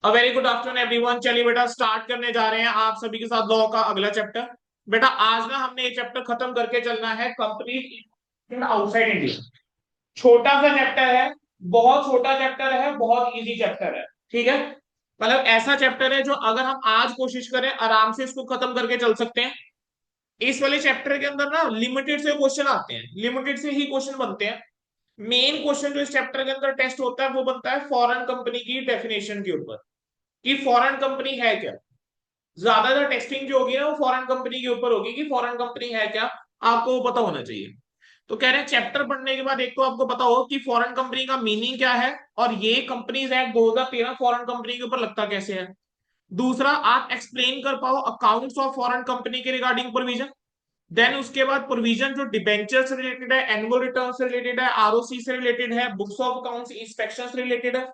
Very good afternoon everyone. चलिए बेटा start करने जा रहे हैं आप सभी के साथ लॉ का अगला चैप्टर। बेटा आज ना हमने ये चैप्टर खत्म करके चलना है कंप्लीट आउटसाइड इंडिया। छोटा सा चैप्टर है, बहुत छोटा चैप्टर है, बहुत इजी चैप्टर है। ठीक है, मतलब ऐसा चैप्टर है जो अगर हम आज कोशिश करें आराम से इसको खत्म करके चल सकते हैं। इस वाले चैप्टर के अंदर ना लिमिटेड से क्वेश्चन आते हैं, लिमिटेड से ही क्वेश्चन बनते हैं। मेन क्वेश्चन जो इस चैप्टर के अंदर टेस्ट होता है वो बनता है फॉरेन कंपनी की डेफिनेशन के ऊपर कि फॉरेन कंपनी है क्या। ज्यादातर टेस्टिंग जो होगी ना वो फॉरेन कंपनी के ऊपर होगी कि फॉरेन कंपनी है क्या, आपको वो पता होना चाहिए। तो कह रहे हैं चैप्टर पढ़ने के बाद एक तो आपको पता हो कि फॉरेन कंपनी का मीनिंग क्या है और ये कंपनीज एक्ट 2013 फॉरेन कंपनी के ऊपर लगता कैसे है। दूसरा, आप एक्सप्लेन कर पाओ अकाउंट्स ऑफ फॉरेन कंपनी के रिगार्डिंग प्रोविजन। देन उसके बाद प्रोविजन जो डिबेंचर से रिलेटेड है, एनुअल रिटर्न से रिलेटेड है, आरओसी से रिलेटेड है, बुक्स ऑफ अकाउंट्स इंस्पेक्शन से रिलेटेड है।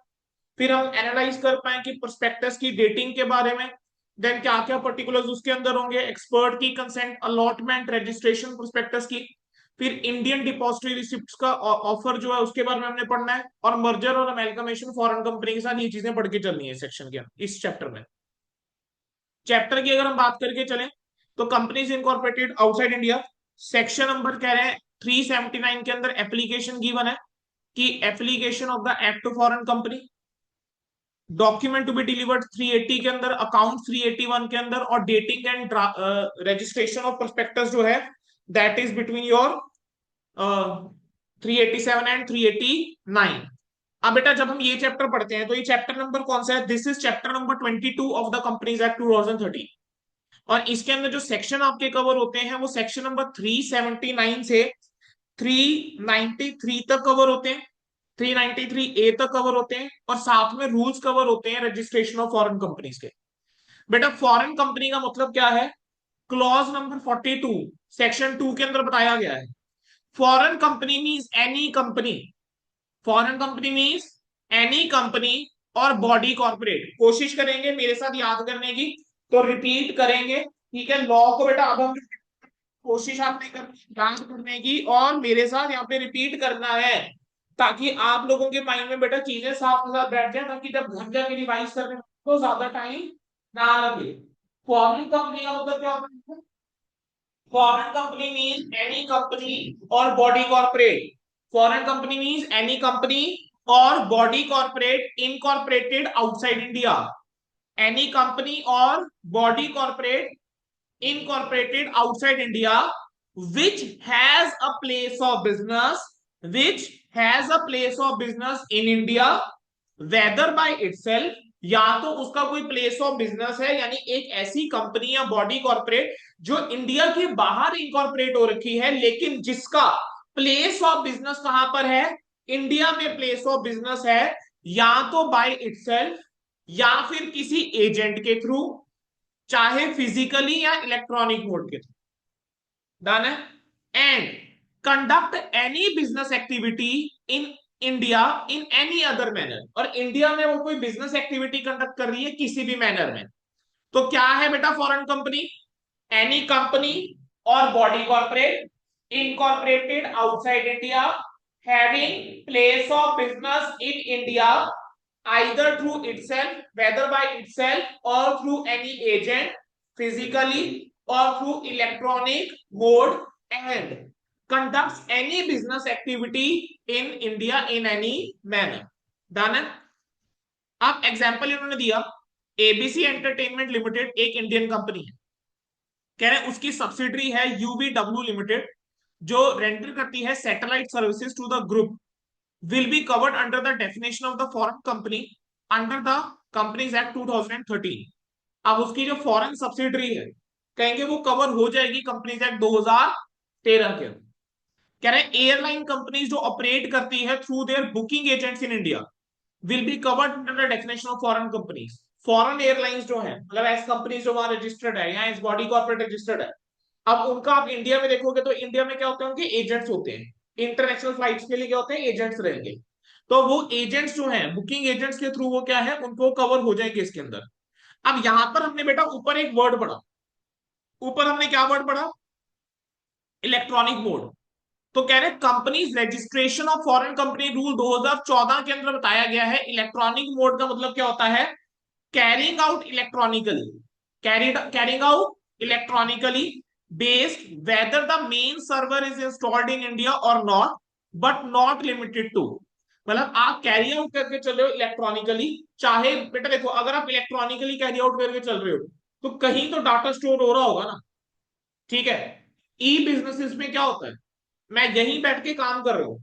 फिर हम एनालाइज कर पाए कि प्रोस्पेक्टस की डेटिंग के बारे में, देन क्या क्या पर्टिकुलर्स उसके अंदर होंगे, एक्सपर्ट की कंसेंट, अलॉटमेंट, रजिस्ट्रेशन प्रोस्पेक्टस की। फिर इंडियन डिपॉजिटरी रिसिप्ट्स का ऑफर जो है उसके बारे में हमने पढ़ना है, और मर्जर और अमेलगमेशन फॉरेन कंपनी के साथ ये चीजें पढ़ के चलनी है सेक्शन के इस चैप्टर में। चैप्टर की अगर हम बात करके चलें तो companies incorporated outside India, section number कह रहे हैं 379 के अंदर एप्लीकेशन गिवन है कि application of the act of foreign company, document to be delivered 380 के अंदर, अकाउंट 381 के अंदर, और dating and registration of prospectus जो है that is between your 387 and 389। अब बेटा जब हम ये चैप्टर पढ़ते हैं तो ये चैप्टर नंबर कौन सा है, this is chapter number 22 of the companies act 2013। और इसके अंदर जो सेक्शन आपके कवर होते हैं वो सेक्शन नंबर 379 से 393 तक कवर होते हैं, 393 ए तक कवर होते हैं, और साथ में रूल्स कवर होते हैं रजिस्ट्रेशन ऑफ फॉरेन कंपनीज के। बेटा फॉरेन कंपनी का मतलब क्या है, क्लॉज नंबर 42 सेक्शन 2 के अंदर बताया गया है foreign company means any company, foreign company means any company और बॉडी कॉर्पोरेट। कोशिश करेंगे मेरे साथ याद करने की, तो रिपीट करेंगे। ठीक है, लॉ को बेटा अब हम कोशिश आपने याद करने की और मेरे साथ यहाँ पे रिपीट करना है, ताकि आप लोगों के माइंड में बेटा चीजें साफ साथ बैठ जाए, ताकि जब घर जाके रिवाइज करने में तो ज्यादा टाइम ना लगे। फॉरेन कंपनी का मतलब क्या होता है, foreign company means any company और body corporate, foreign company means any company और body corporate incorporated outside India, any company और body corporate incorporated outside India which has a place of business, which has a place of business in India whether by itself, या तो उसका कोई place of business है यानी एक ऐसी company या बॉडी कॉर्पोरेट जो इंडिया के बाहर इनकॉर्पोरेट हो रखी है लेकिन जिसका प्लेस ऑफ बिजनेस कहां पर है, इंडिया में प्लेस ऑफ बिजनेस है, या तो बाय इटसेल्फ या फिर किसी एजेंट के थ्रू, चाहे फिजिकली या इलेक्ट्रॉनिक मोड के थ्रू। डन है। And conduct any business activity in India in any other manner, और इंडिया में वो कोई बिजनेस एक्टिविटी कंडक्ट कर रही है किसी भी मैनर में, तो क्या है बेटा फॉरेन कंपनी, एनी कंपनी और body corporate incorporated outside India having place of business in India either through itself, whether by itself or through any agent, physically or through electronic mode, and conducts any business activity in India in any manner. Done है। अब example इन्होंने दिया, ABC entertainment limited एक Indian company है, कह रहे हैं उसकी सब्सिडरी है यूबीडब्ल्यू लिमिटेड जो रेंडर करती है satellite services to the group, will be covered under the definition of the foreign company under the Companies Act 2013। अब उसकी जो फॉरेन सब्सिडरी है कहेंगे वो कवर हो जाएगी कंपनीज एक्ट 2013 के। कह रहे हैं एयरलाइन कंपनीज जो ऑपरेट करती है through their booking agents in India will be covered under the definition of foreign companies. Foreign airlines जो है मतलब एस कंपनीज जो वहां रजिस्टर्ड है या इस बॉडी कॉर्पोरेट रजिस्टर्ड है, अब उनका आप इंडिया में देखोगे तो इंडिया में क्या होते हैं, उनके एजेंट्स होते हैं, इंटरनेशनल फ्लाइट्स के लिए क्या होते हैं, एजेंट्स रहेंगे। तो वो एजेंट्स जो हैं बुकिंग एजेंट्स के थ्रू वो क्या है उनको कवर हो जाएंगे इसके अंदर। अब यहां पर हमने बेटा ऊपर एक वर्ड पढ़ा, ऊपर हमने क्या वर्ड पढ़ा, इलेक्ट्रॉनिक मोड। तो कह रहे companies registration of foreign company rule 2014 के अंदर बताया गया है इलेक्ट्रॉनिक मोड का मतलब क्या होता है, carrying out electronically, carrying out electronically based whether the main server is installed in India or not, but not limited to, मतलब आप कैरी आउट करके चल रहे हो इलेक्ट्रॉनिकली, चाहे बेटा देखो अगर आप इलेक्ट्रॉनिकली कैरी आउट करके चल रहे हो तो कहीं तो डाटा स्टोर हो रहा होगा ना, ठीक है। ई बिजनेसेस में क्या होता है, मैं यहीं बैठ के काम कर रहा हूँ,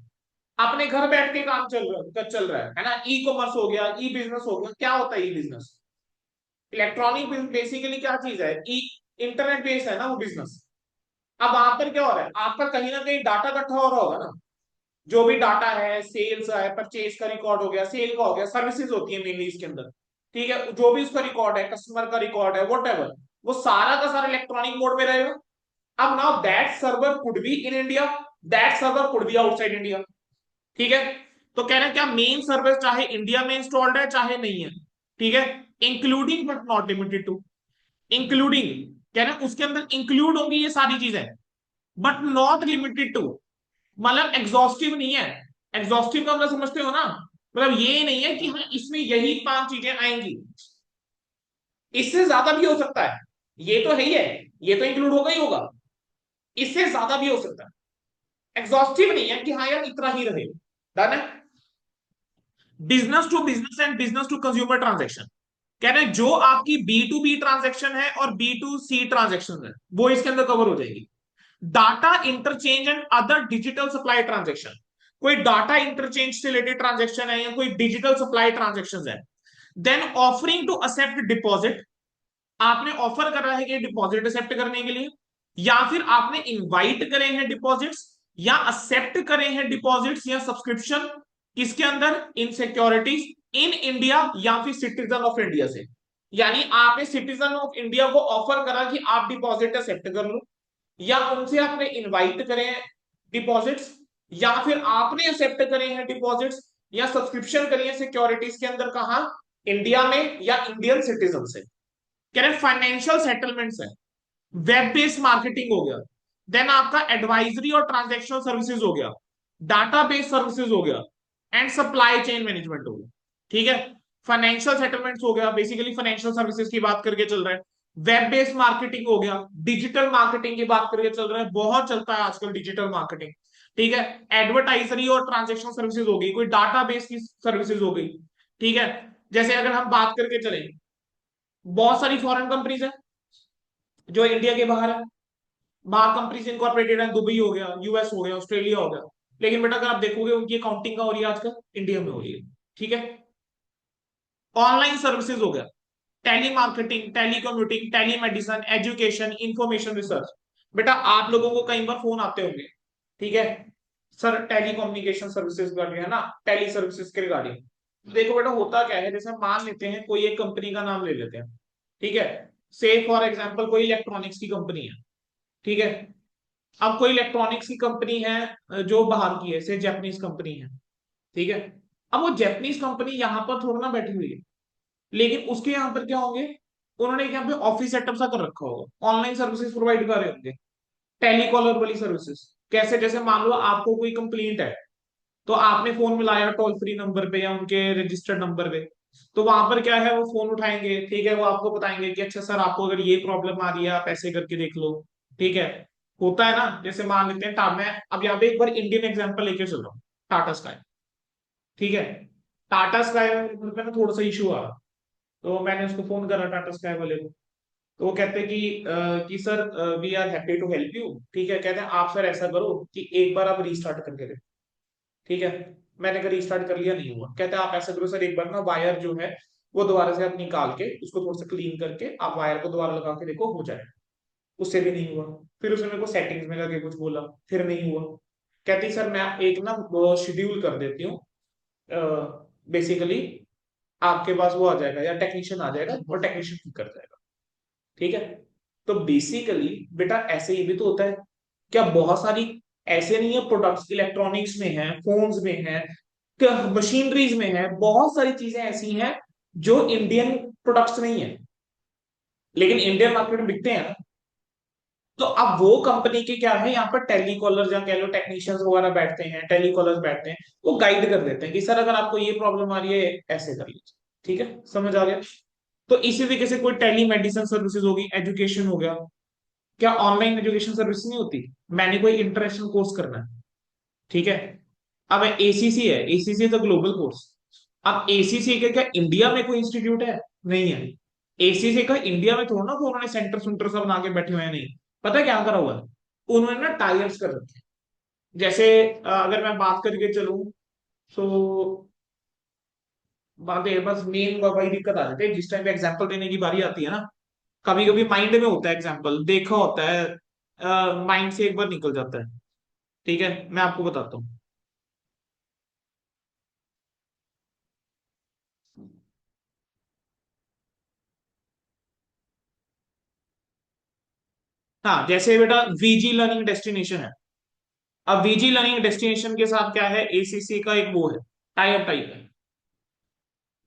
अपने घर बैठ के काम चल रहा है ना, ई कॉमर्स हो गया, ई बिजनेस हो गया, क्या होता है ई बिजनेस, इलेक्ट्रॉनिक बेसिकली क्या चीज है, ई इंटरनेट बेस्ड है ना वो बिजनेस। अब वहां पर क्या हो रहा है, आपका कहीं ना कहीं डाटा इकट्ठा हो रहा होगा ना, जो भी डाटा है, सेल्स है, परचेज का रिकॉर्ड हो गया, सेल का हो गया, सर्विसेज होती है मेनली इसके अंदर, ठीक है, जो भी उसका रिकॉर्ड है, कस्टमर का रिकॉर्ड है, वट एवर, वो सारा का सारा इलेक्ट्रॉनिक मोड में रहेगा। अब now that server could be in India, that server could be outside India, ठीक है। तो कह रहे हैं क्या मेन सर्वर चाहे इंडिया में इंस्टॉल्ड है चाहे नहीं है, ठीक है, including but not limited to, including कह रहे हैं उसके अंदर इंक्लूड होंगी ये सारी चीजें, बट नॉट लिमिटेड टू, मतलब एग्जॉस्टिव नहीं है, एग्जॉस्टिव का मतलब समझते हो ना, मतलब ये नहीं है कि हाँ इसमें यही 5 चीजें आएंगी, इससे ज्यादा भी हो सकता है, ये तो है ही है, ये तो इंक्लूड होगा ही होगा, इससे ज्यादा भी हो सकता है, एग्जॉस्टिव नहीं है कि हाँ यार इतना ही रहे, डन है। Business to business and business to consumer transaction, कह रहे हैं जो आपकी बी टू बी ट्रांजेक्शन है और बी टू सी ट्रांजेक्शन है वो इसके अंदर कवर हो जाएगी। Data interchange and other digital supply transaction, कोई डाटा इंटरचेंज से रिलेटेड ट्रांजेक्शन है या कोई डिजिटल सप्लाई ट्रांजेक्शन है। Then offering to accept deposit, आपने ऑफर करा है कि डिपॉजिट एक्सेप्ट करने के लिए, या फिर आपने इनवाइट करे हैं डिपॉजिट्स, या एक्सेप्ट करे हैं डिपॉजिट्स या सब्सक्रिप्शन, किसके अंदर, इन सिक्योरिटीज इन इंडिया या फिर सिटीजन ऑफ इंडिया से, यानी आपने सिटीजन ऑफ इंडिया को ऑफर करा कि आप डिपॉजिट एक्सेप्ट कर लो, या उनसे आपने इनवाइट करे हैं डिपॉजिट्स, या फिर आपने एक्सेप्ट करे हैं डिपॉजिट्स या सब्सक्रिप्शन करी है सिक्योरिटीज के अंदर, कहा, इंडिया में या इंडियन सिटीजन से। कह रहे फाइनेंशियल सेटलमेंट्स है, वेब बेस्ड मार्केटिंग हो गया, देन आपका एडवाइजरी और ट्रांजेक्शनल सर्विसेज हो गया, डाटा बेस्ड सर्विसेज हो गया, एंड सप्लाई चेन मैनेजमेंट हो गया, ठीक है। फाइनेंशियल सेटलमेंट्स हो गया, बेसिकली फाइनेंशियल सर्विसेज की बात करके चल रहा है, वेब बेस्ड मार्केटिंग हो गया, डिजिटल मार्केटिंग की बात करके चल रहा है, बहुत चलता है आजकल डिजिटल मार्केटिंग, ठीक है। एडवर्टाइजरी और ट्रांजेक्शन सर्विसेज हो गई, कोई डाटा बेस की सर्विसेज हो गई, ठीक है। जैसे अगर हम बात करके चले, बहुत सारी फॉरेन कंपनीज है जो इंडिया के बाहर है, बाहर कंपनीज इनकॉर्पोरेटेड है, दुबई हो गया, यूएस हो गया, ऑस्ट्रेलिया हो गया, लेकिन बेटा अगर आप देखोगे उनकी अकाउंटिंग का हो रही है आजकल इंडिया में हो रही है, ठीक है। ऑनलाइन सर्विसेज हो गया, telemarketing, telecommuting, telemedicine, education, information research, बेटा आप लोगों को कई बार फोन आते होंगे, ठीक है, सर टेली कम्युनिकेशन सर्विसेज है ना, टेली सर्विसेज के रिगार्डिंग। देखो बेटा होता क्या है, जैसे मान लेते हैं कोई एक कंपनी का नाम ले लेते हैं, ठीक है, से फॉर एग्जांपल कोई इलेक्ट्रॉनिक्स की कंपनी है, ठीक है। अब कोई इलेक्ट्रॉनिक्स की कंपनी है जो बाहर की है, से जापानीज कंपनी है, ठीक है। अब वो जापानीज कंपनी यहाँ पर थोड़ा ना बैठी हुई है, लेकिन उसके यहाँ पर क्या होंगे, उन्होंने यहाँ पे ऑफिस सेटअप सा कर रखा होगा, ऑनलाइन सर्विसेज प्रोवाइड कर रहे होंगे, टेलीकॉलर वाली सर्विसेज, कैसे, जैसे मान लो आपको कोई कंप्लेंट है, तो आपने फोन मिलाया टोल फ्री नंबर पे या उनके रजिस्टर्ड नंबर पे, तो वहां पर क्या है, वो फोन उठाएंगे, ठीक है, वो आपको बताएंगे कि अच्छा सर आपको अगर ये प्रॉब्लम आ रही है आप ऐसे करके देख लो, ठीक है। होता है ना, जैसे मान लेते हैं मैं अब यहाँ पे एक बार इंडियन एग्जांपल लेके चल रहा हूँ, टाटा स्काई, ठीक है। टाटा स्काई में ना थोड़ा सा इशू आ रहा, तो मैंने उसको फोन करा टाटा स्काई वाले को, तो वो कहते हैं कि sir we are happy to help you, ठीक है, कहते हैं आप सर ऐसा करो कि एक बार आप रीस्टार्ट करके देखो, ठीक है। मैंने कहा रीस्टार्ट कर लिया, नहीं हुआ, कहते हैं आप ऐसा करो सर एक बार ना वायर जो है वो दोबारा से आप निकाल के उसको थोड़ा सा क्लीन करके आप वायर को दोबारा लगा के देखो हो जाए, उससे भी नहीं हुआ। फिर उसने मेरे को सेटिंग्स में जाके कुछ बोला, फिर नहीं हुआ। कहती सर मैं एक ना शेड्यूल कर देती हूँ, बेसिकली आपके पास वो आ जाएगा या टेक्नीशियन आ जाएगा और टेक्नीशियन ठीक कर जाएगा, ठीक है। तो बेसिकली बेटा ऐसे ही भी तो होता है, क्या बहुत सारी ऐसे नहीं है प्रोडक्ट्स इलेक्ट्रॉनिक्स में है, फोन्स में है, मशीनरीज में है, बहुत सारी चीजें ऐसी हैं जो इंडियन प्रोडक्ट्स नहीं है, लेकिन इंडियन मार्केट में बिकते हैं ना, तो अब वो कंपनी के क्या है, यहाँ पर टेलीकॉलर या कह लो टेक्नीशियंस वगैरह बैठते हैं, टेलीकॉलर्स बैठते हैं, वो गाइड कर देते हैं कि सर अगर आपको ये प्रॉब्लम आ रही है ऐसे कर लीजिए। ठीक है, समझ आ गया। तो इसी तरीके से कोई टेली मेडिसिन सर्विसेज होगी, एजुकेशन हो गया। क्या ऑनलाइन एजुकेशन सर्विस नहीं होती? मैंने कोई इंटरनेशनल कोर्स करना है, ठीक है, अब एसीसी है, एसीसी तो ग्लोबल कोर्स। अब एसीसी के क्या इंडिया में कोई इंस्टीट्यूट है? नहीं है। एसीसी का इंडिया में थोड़ा ना वो उन्होंने सेंटर सुंटर सब बना के बैठे हुए हैं, नहीं। पता है क्या करा हुआ है? उन्होंने ना टाइप्स कर रखे हैं। जैसे अगर मैं बात करके चलूं तो बात है, बस मेन वही दिक्कत आ जाती है जिस टाइम पे एग्जांपल देने की बारी आती है ना, कभी कभी माइंड में होता है, एग्जांपल देखा होता है, माइंड से एक बार निकल जाता है। ठीक है, मैं आपको बताता हूँ। हाँ, जैसे बेटा वीजी लर्निंग डेस्टिनेशन है। अब वीजी लर्निंग डेस्टिनेशन के साथ क्या है, एसीसी का एक वो है, टाइप है।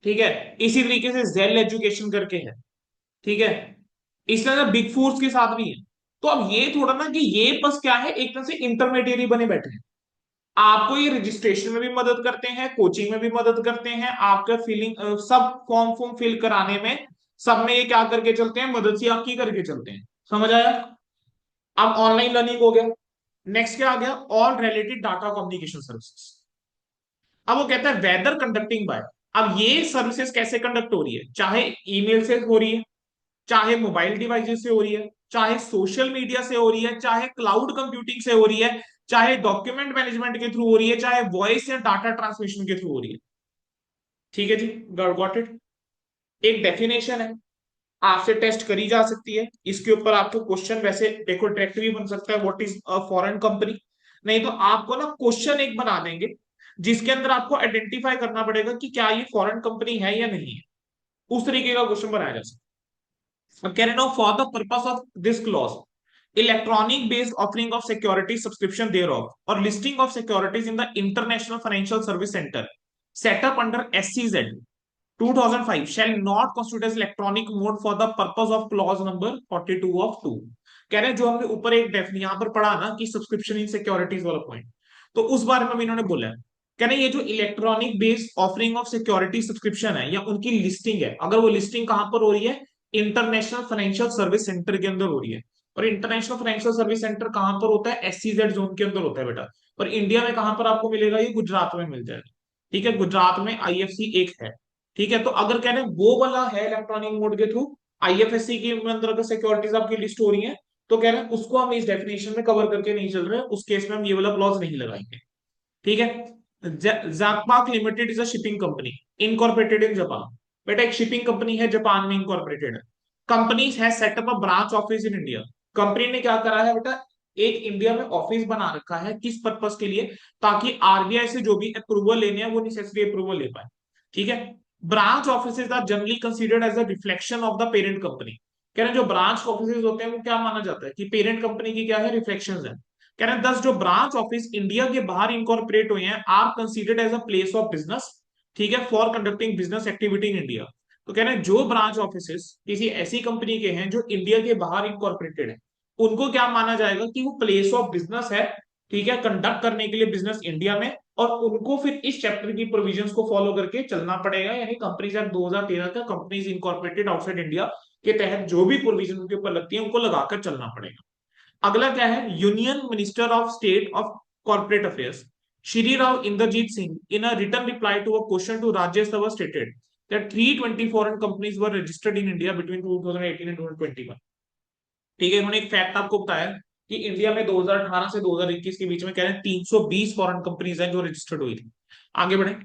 ठीक है, इसी तरीके से जेल एजुकेशन करके है। ठीक है, इस तरह बिग फोर्स के साथ भी है। तो अब ये थोड़ा ना कि ये बस क्या है, एक तरह से इंटरमीडिएरी बने बैठे हैं। आपको ये रजिस्ट्रेशन में भी मदद करते हैं, कोचिंग में भी मदद करते हैं, आपका फीलिंग सब फॉर्म फॉर्म फिल कराने में, सब में ये क्या करके चलते हैं, मदद सी आपकी करके चलते हैं। समझ आया? अब ऑनलाइन लर्निंग हो गया। नेक्स्ट क्या आ गया, all related data communication services. अब वो कहता है वेदर कंडक्टिंग बाय। अब ये सर्विसेज कैसे कंडक्ट हो रही है, चाहे ईमेल से हो रही है, चाहे मोबाइल डिवाइसेस से हो रही है, चाहे सोशल मीडिया से हो रही है, चाहे क्लाउड कंप्यूटिंग से हो रही है, चाहे डॉक्यूमेंट मैनेजमेंट के थ्रू हो रही है, चाहे वॉइस या डाटा ट्रांसमिशन के थ्रू हो रही है। ठीक है जी, गॉट इट। एक डेफिनेशन है, आपसे टेस्ट करी जा सकती है, इसके ऊपर आपको क्वेश्चन वैसे देखो डायरेक्ट भी बन सकता है, what is a foreign company. नहीं तो आपको ना क्वेश्चन एक बना देंगे जिसके अंदर आपको आइडेंटिफाई करना पड़ेगा कि क्या ये फॉरेन कंपनी है या नहीं है। उस तरीके का क्वेश्चन बनाया जा सकता है। अब कह रहे no for the purpose of this clause electronic based offering of security subscription thereof or listing of securities in the international financial service centre setup under SCZ 2005 shall not constitute as electronic mode for the purpose of clause number 42 of 2। कह रहे हैं जो हमने ऊपर एक definition यहां पर पढ़ा ना कि सब्सक्रिप्शन इन सिक्योरिटीज वाला पॉइंट, तो उस बारे में भी इन्होंने बोला है। कह रहे हैं ये जो electronic based offering of security subscription है या उनकी लिस्टिंग है, अगर वो लिस्टिंग कहां पर हो रही है, इंटरनेशनल फाइनेंशियल सर्विस सेंटर के अंदर हो रही है। और इंटरनेशनल फाइनेंशियल सर्विस सेंटर कहां पर होता है, SCZ जोन के अंदर होता है बेटा। और इंडिया में कहां पर आपको मिलेगा, ये गुजरात में मिल जाएगा। ठीक है, गुजरात में IFC एक है। ठीक है, तो अगर कह रहे हैं वो वाला है इलेक्ट्रॉनिक मोड के थ्रू IFSC के अंदर अगर सिक्योरिटीज आपकी लिस्ट हो रही है, तो कह रहे हैं उसको हम इस डेफिनेशन में कवर करके नहीं चल रहे, उस केस में हम ये वाला क्लॉज नहीं लगाएंगे। ठीक है, जाकपाक Limited is a shipping company incorporated in Japan. बेटा एक शिपिंग कंपनी है, जापान में इनकॉर्पोरेटेड है। कंपनी है setup a branch office in India. Company ने क्या करा है बेटा, एक इंडिया में ऑफिस बना रखा है, किस पर्पस के लिए, ताकि RBI से जो भी अप्रूवल लेने हैं वो नेसेसरी अप्रूवल ले पाए। ठीक है, branch offices are generally considered as a reflection of the parent company. कह रहे हैं जो ब्रांच ऑफिसेज होते हैं वो क्या माना जाता है कि पेरेंट कंपनी की क्या है, रिफ्लेक्शन है। कह रहे हैं दस जो ब्रांच ऑफिस इंडिया के बाहर इनकॉर्पोरेट हुए हैं are considered as a place of business. ठीक है, for conducting business activity in India. तो कह रहे हैं जो ब्रांच ऑफिसेस किसी ऐसी कंपनी के हैं जो इंडिया के बाहर इनकॉर्पोरेटेड है, उनको क्या माना जाएगा कि वो प्लेस ऑफ बिजनेस है। ठीक है, कंडक्ट करने के लिए बिजनेस इंडिया में, और उनको फिर इस चैप्टर की प्रोविजंस को फॉलो करके चलना पड़ेगा, यानी कंपनीज एक्ट 2013 का कंपनीज इनकॉर्पोरेटेड आउटसाइड इंडिया के तहत जो भी प्रोविजन उनके ऊपर लगती है उनको लगाकर चलना पड़ेगा। अगला क्या है, union minister of state of corporate affairs Shri Rao Inderjit Singh in a written reply to a question to Rajya Sabha stated that 320 foreign companies were registered in India between 2018 and 2021। ठीक है, इन्होंने एक फैक्ट आपको बताया कि इंडिया में 2018 से 2021 के बीच में कह रहे हैं 320 फॉरेन कंपनीज हैं जो रजिस्टर्ड हुई थी। आगे बढ़े,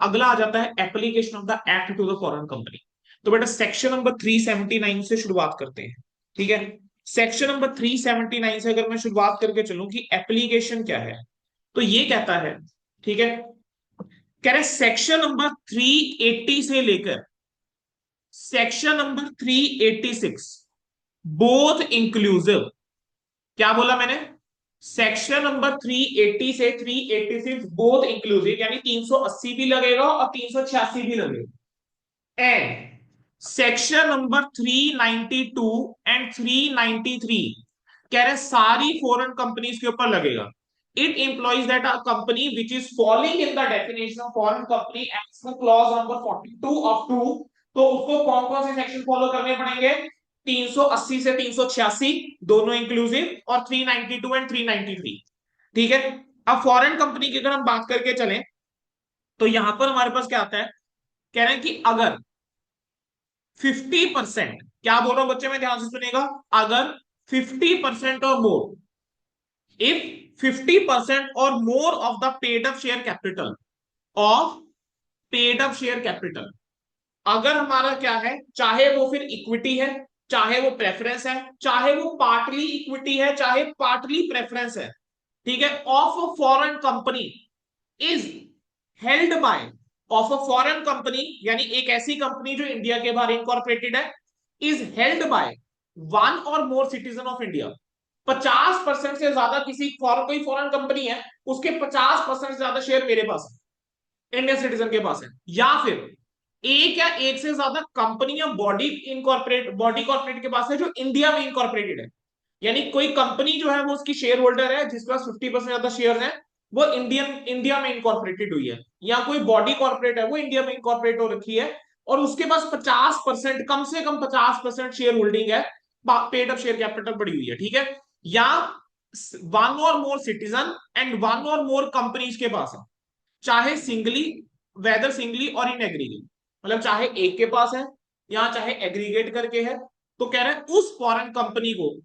अगला आ जाता है application of the act to the foreign company. तो बेटा सेक्शन नंबर 379 से शुरुआत करते हैं। ठीक है, सेक्शन नंबर 379 से अगर मैं शुरुआत करके चलूं कि एप्लीकेशन क्या है, तो ये कहता है, ठीक है, कह रहे सेक्शन नंबर 380 से लेकर सेक्शन नंबर 386 बोथ इंक्लूसिव। क्या बोला मैंने, सेक्शन नंबर 380 से 386 बोथ इंक्लूसिव, यानी 380 भी लगेगा और 386 भी लगेगा। एंड सेक्शन नंबर 392 एंड 393 कह रहे सारी फॉरेन कंपनीज के ऊपर लगेगा। It implies that a company which is following in the definition of foreign company as per clause number 42 of 2, तो उसको कौन कौन से सेक्शन फॉलो करने पड़ेंगे? 380 से 386 दोनों इंक्लूसिव, और 392 एंड 393। ठीक है। अब फॉरेन कंपनी की अगर हम बात करके चलें तो यहां पर हमारे पास क्या आता है, कह रहे हैं कि अगर 50%, क्या बोल रहा हूं बच्चे में ध्यान से सुनेगा, अगर 50% और मोर, इफ 50% और more of the paid up share capital of paid up share capital, अगर हमारा क्या है, चाहे वो फिर इक्विटी है, चाहे वो प्रेफरेंस है, चाहे वो पार्टली इक्विटी है, चाहे पार्टली प्रेफरेंस है, ठीक है, of a foreign company is held by, of a foreign company यानी एक ऐसी कंपनी जो इंडिया के बाहर इनकॉर्पोरेटेड है, is held by one or more citizen of India. 50% से ज्यादा किसी कोई फॉरेन कंपनी है, उसके 50% से ज्यादा शेयर मेरे पास है, इंडियन सिटीजन के पास है, या फिर एक या एक से ज्यादा कंपनी या बॉडी कॉर्पोरेट के पास है जो इंडिया में इनकॉर्पोरेटेड है, यानी कोई कंपनी जो है वो उसकी शेयर होल्डर है जिसके पास 50% ज्यादा शेयर है, वो इंडिया में इनकॉर्पोरेटेड हुई है, या कोई बॉडी कॉर्पोरेट है वो इंडिया में इनकॉर्पोरेट हो रखी है, और उसके पास 50%, कम से कम 50% शेयर होल्डिंग है, पेड अप शेयर कैपिटल बढ़ी हुई है, ठीक है, या one or more citizen and one or more companies के पास है, चाहे सिंगली, वेदर सिंगली और इन एग्रीगेट, मतलब चाहे एक के पास है या चाहे एग्रीगेट करके है, तो कह रहे हैं उस फॉरेन कंपनी को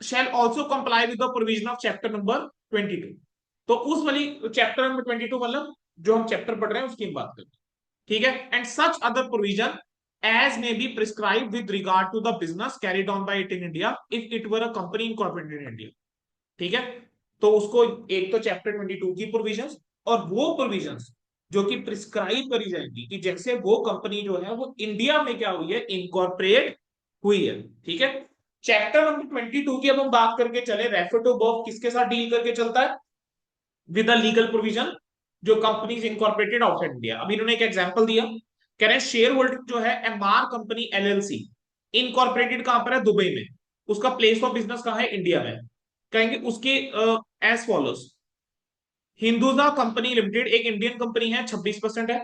shall also comply with the provision of chapter number 22। तो उस वाली चैप्टर नंबर 22 मतलब जो हम चैप्टर पढ़ रहे हैं उसकी हम बात करते हैं, ठीक है, and such other provision as may be prescribed with regard to the business carried on by it in India if it were a company incorporated in India। ठीक है, तो उसको एक तो चैप्टर 22 की प्रोविजंस, और वो प्रोविजंस जो कि प्रिस्क्राइब करी जाएंगी कि जैसे वो कंपनी जो है वो इंडिया में क्या हुई है, इनकॉर्पोरेट हुई है, ठीक है। चैप्टर नंबर 22 की अब हम बात करके चले, रेफर टू अबव किसके साथ डील करके चलता है, विद द लीगल प्रोविजन जो कंपनीज इनकॉर्पोरेटेड आउटसाइड इंडिया। अब इन्होंने एक एग्जांपल दिया, कह रहे हैं शेयर होल्डिंग जो है एमआर कंपनी एलएलसी इनकॉर्पोरेटेड कहां पर है, दुबई में, उसका प्लेस ऑफ बिजनेस कहां है, इंडिया में, कहेंगे उसके as follows, Hinduja company limited एक इंडियन कंपनी है 26% है,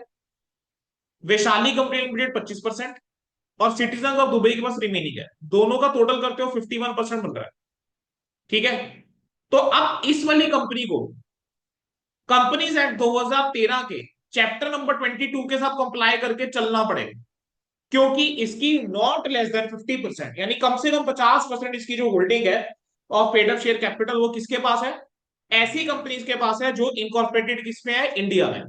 वैशाली कंपनी लिमिटेड 25%, और सिटीजन ऑफ दुबई के पास रिमेनिंग है, दोनों का टोटल करते हो 51% बन रहा है, ठीक है। तो अब इस वाली कंपनी को कंपनीज एक्ट 2013 के चैप्टर नंबर 22 के साथ कंप्लाई करके चलना पड़ेगा, क्योंकि इसकी नॉट लेस देन 50%, यानी कम से कम 50% इसकी जो होल्डिंग है of paid up share capital वो किसके पास है, ऐसी कंपनीज के पास है जो इनकॉर्पोरेटेड किसमें है, इंडिया में,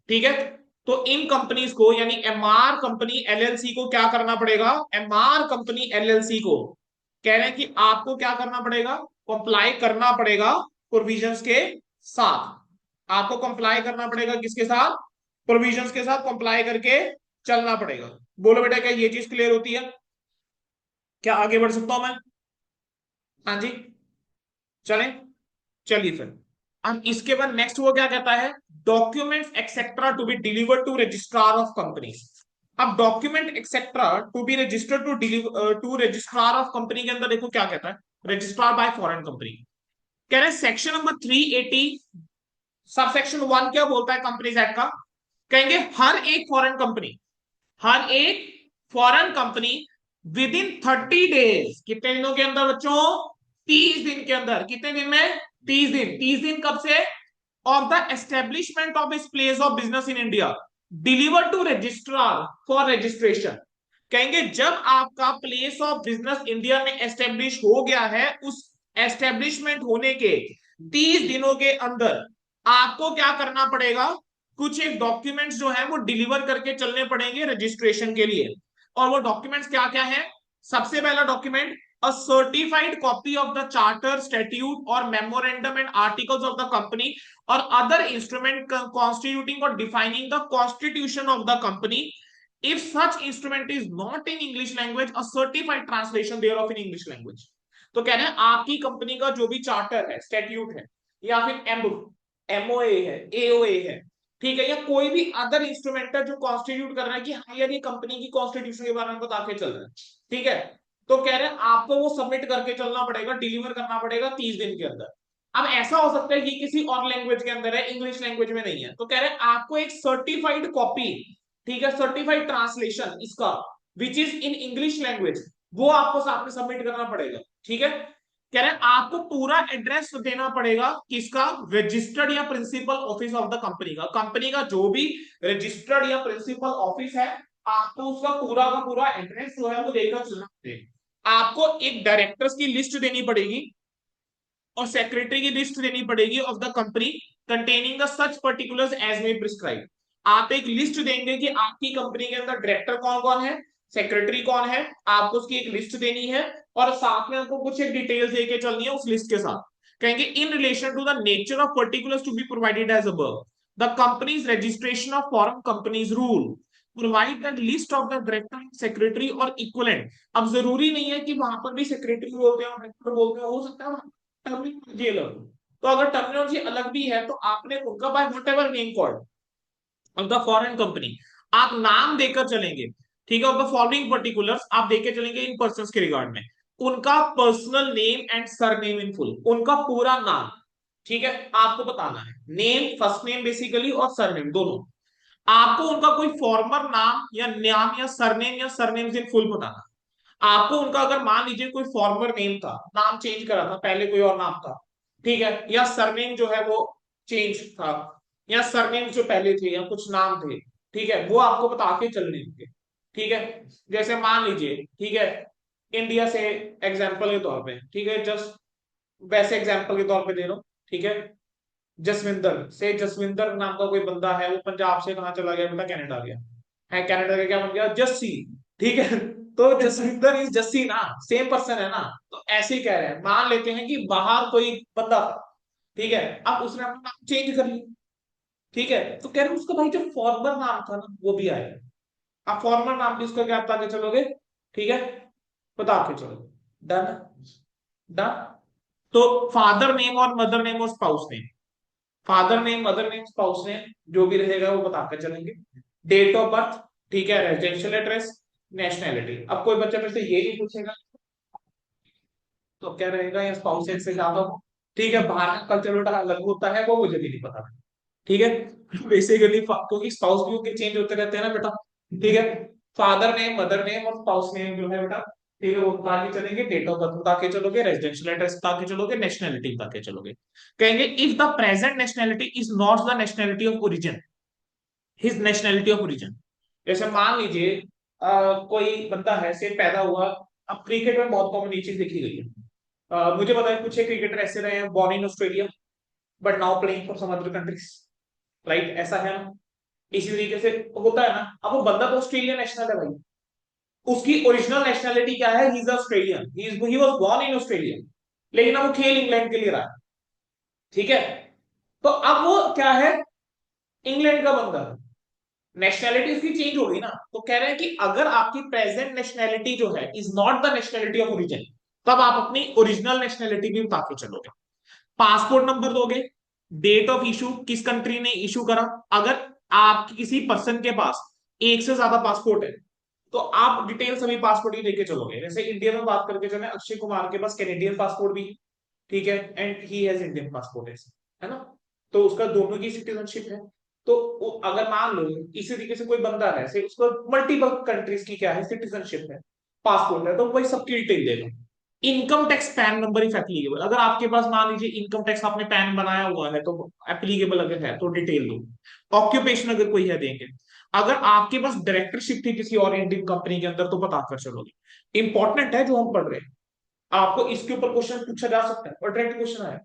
ठीक है। तो इन कंपनीज को यानी एमआर कंपनी एलएलसी को क्या करना पड़ेगा, एमआर कंपनी एलएलसी को कह रहे हैं कि आपको क्या करना पड़ेगा, कंप्लाई करना पड़ेगा प्रोविजंस के साथ, आपको कंप्लाई करना पड़ेगा किसके साथ, प्रोविजंस के साथ कंप्लाई करके चलना पड़ेगा। बोलो बेटा क्या ये चीज क्लियर होती है, क्या आगे बढ़ सकता हूं मैं? हाँ जी, चलें, चलिए फिर। अब इसके बाद नेक्स्ट वो क्या कहता है, documents etcetera to be delivered to registrar of companies. अब document etcetera to be registered to registrar of company के अंदर देखो क्या कहता है, रजिस्ट्रार बाय फॉरेन कंपनी, कह रहे हैं सेक्शन नंबर 380 सब सेक्शन 1 क्या बोलता है कंपनीज एक्ट का, कहेंगे हर एक foreign company with in 30 days, कितने दिनों के अंदर बच्चों, 30 दिन के अंदर, कितने दिन में, 30 दिन, 30 दिन कब से, of the establishment of its place of business in India, deliver to registrar for registration. कहेंगे जब आपका प्लेस ऑफ बिजनेस इंडिया में एस्टेब्लिश हो गया है, उस एस्टेब्लिशमेंट होने के 30 दिनों के अंदर आपको क्या करना पड़ेगा, कुछ एक डॉक्यूमेंट्स जो है वो डिलीवर करके चलने पड़ेंगे रजिस्ट्रेशन के लिए, और वो डॉक्यूमेंट्स क्या क्या है, सबसे पहला document, a certified copy of the charter, statute or memorandum and articles of the company or other instrument constituting or defining the constitution of the company, if such instrument is not in English language, a certified translation thereof in English language। तो कह रहे हैं आपकी company का जो भी charter है, statute है, या फिर एमओए है, एओए है, ठीक है, या कोई भी अदर इंस्ट्रूमेंट है जो कॉन्स्टिट्यूट कर रहा है कि हाँ यार ये कंपनी की कॉन्स्टिट्यूशन के बारे में बता के चल रहा है, ठीक है, तो कह रहे हैं आपको वो सबमिट करके चलना पड़ेगा, डिलीवर करना पड़ेगा 30 दिन के अंदर। अब ऐसा हो सकता है कि किसी और लैंग्वेज के अंदर है, इंग्लिश लैंग्वेज में नहीं है, तो कह रहे हैं आपको एक सर्टिफाइड कॉपी, ठीक है, सर्टिफाइड ट्रांसलेशन इसका which is in English language, वो आपको साथ में सबमिट करना पड़ेगा। ठीक है, कह रहे हैं आपको पूरा एड्रेस देना पड़ेगा किसका, रजिस्टर्ड या principal office of the company का, कंपनी का जो भी रजिस्टर्ड या प्रिंसिपल ऑफिस है, आपको उसका पूरा का पूरा एड्रेस जो है वो देकर चलना पड़ेगा। आपको एक डायरेक्टर्स की लिस्ट देनी पड़ेगी और सेक्रेटरी की लिस्ट देनी पड़ेगी of the company containing the such particulars as may prescribe. आप एक लिस्ट देंगे कि आपकी कंपनी के अंदर डायरेक्टर कौन कौन है, सेक्रेटरी कौन है, आपको उसकी एक लिस्ट देनी है और साथ में आपको कुछ एक डिटेल्स देके चलनी है उस लिस्ट के साथ। कहेंगे in relation to the nature of particulars to be provided as above the companies registration of foreign companies rule provide the list of the director secretary और इक्वलेंट। अब जरूरी नहीं है कि वहां पर भी सेक्रेटरी बोलते हैं और डायरेक्टर बोलते हैं, हो सकता है टर्मिनोलॉजी अलग। तो अगर टर्मिनोलॉजी अलग भी है तो आपने उनका by whatever name called of the foreign company आप नाम देकर चलेंगे। ठीक है, ऑफ द फॉलोइंग पर्टिकुलर्स आप देके चलेंगे इन पर्सन के रिगार्ड में, उनका personal name and surname in full, उनका पूरा नाम। ठीक है, आपको बताना है नेम, फर्स्ट नेम बेसिकली और सरनेम दोनों। आपको उनका कोई फॉर्मर नाम या सरनेम या सरनेम इन फुल बताना। आपको उनका अगर मान लीजिए कोई फॉर्मर नेम था, नाम चेंज करा था, पहले कोई और नाम था, ठीक है, या सरनेम जो है वो चेंज था, या सरनेम जो पहले थे या कुछ नाम थे, ठीक है, वो आपको बता के चलने होंगे। ठीक है, जैसे मान लीजिए, ठीक है, इंडिया से एग्जाम्पल के तौर पे, ठीक है, जस्ट वैसे एग्जाम्पल के तौर पे दे रहा हूँ, ठीक है, जसविंदर से, जसविंदर नाम का कोई बंदा है, वो पंजाब से कहाँ चला गया बेटा, कनाडा गया है, कनाडा का क्या बन गया, जस्सी। ठीक है, तो जसविंदर इज जस्सी ना, सेम पर्सन है ना। तो ऐसे ही कह रहे हैं, मान लेते हैं कि बाहर कोई बंदा था, ठीक है, अब उसने अपना नाम चेंज कर लिया, ठीक है, तो कह रहे हैं उसका भाई जो फॉर्मर नाम था ना वो भी आएगा। आप फॉर्मर नाम भी उसका क्या बता के चलोगे, ठीक है, बता के चलो, डन, डन। तो फादर नेम और मदर नेम और spouse name, father name, mother name, spouse name जो भी रहेगा वो बताकर चलेंगे। डेट ऑफ बर्थ, ठीक है, रेजिडेंशियल एड्रेस, नेशनैलिटी। अब कोई बच्चा मेरे से ये नहीं पूछेगा तो क्या रहेगा, या स्पाउस से ज्यादा हो, ठीक है, बाहर का कल्चर अलग होता है वो मुझे भी नहीं पता। ठीक है, बेसिकली क्योंकि स्पाउस भी के चेंज होते रहते हैं ना बेटा। ठीक है, फादर नेम, मदर नेम और स्पाउस नेम जो है बेटा, ठीक है, वो बता के चलेंगे, डेट ऑफ बर्थ बता के चलोगे, रेजिडेंशियल एड्रेस बता के चलोगे, नेशनैलिटी बता के चलोगे। कहेंगे if the present nationality is not the nationality of origin, his nationality of origin. जैसे मान लीजिए कोई बंदा है से पैदा हुआ, अब क्रिकेट में बहुत कॉमन ये चीज देखी गई है। मुझे पता है कुछ क्रिकेटर ऐसे रहे हैं born in Australia but now playing for some other countries, right, ऐसा है ना। इसी तरीके से होता है ना, अब वो बंदा तो ऑस्ट्रेलिया नेशनल है भाई, उसकी ओरिजिनल नेशनैलिटी क्या है, he is Australian, he was born in Australia, लेकिन अब वो खेल इंग्लैंड के लिए रहा है। ठीक है, तो अब वो क्या है, इंग्लैंड का बंदा है, नेशनैलिटी उसकी चेंज हो गई ना। तो कह रहे हैं कि अगर आपकी प्रेजेंट नेशनैलिटी जो है is not the nationality of origin, तब आप अपनी ओरिजिनल नेशनैलिटी भी बता के चलोगे। पासपोर्ट नंबर दोगे, डेट ऑफ इशू, किस कंट्री ने इशू करा। अगर आप किसी पर्सन के पास एक से ज्यादा पासपोर्ट है तो आप डिटेल सभी पासपोर्ट ही लेके चलोगे। जैसे इंडिया में बात करके चले, अक्षय कुमार के पास कैनेडियन पासपोर्ट भी, ठीक है, and he has Indian passport, है ना, तो उसका दोनों की सिटीजनशिप है। तो अगर मान लो इसी तरीके से कोई बंदा है से उसको मल्टीपल कंट्रीज की क्या है सिटीजनशिप है, पासपोर्ट है, तो वही सबकी डिटेल देगा। Income tax pan number if applicable, अगर आपके पास मान लीजिए इनकम टैक्स आपने पैन बनाया हुआ है तो एप्लीकेबल अगर है तो डिटेल दो। ऑक्यूपेशन अगर कोई है देंगे। अगर आपके पास डायरेक्टरशिप थी किसी और इंडियन कंपनी के अंदर तो बता कर चलोगे। इंपॉर्टेंट है जो हम पढ़ रहे हैं, आपको इसके ऊपर क्वेश्चन पूछा जा सकता है और डायरेक्ट क्वेश्चन है,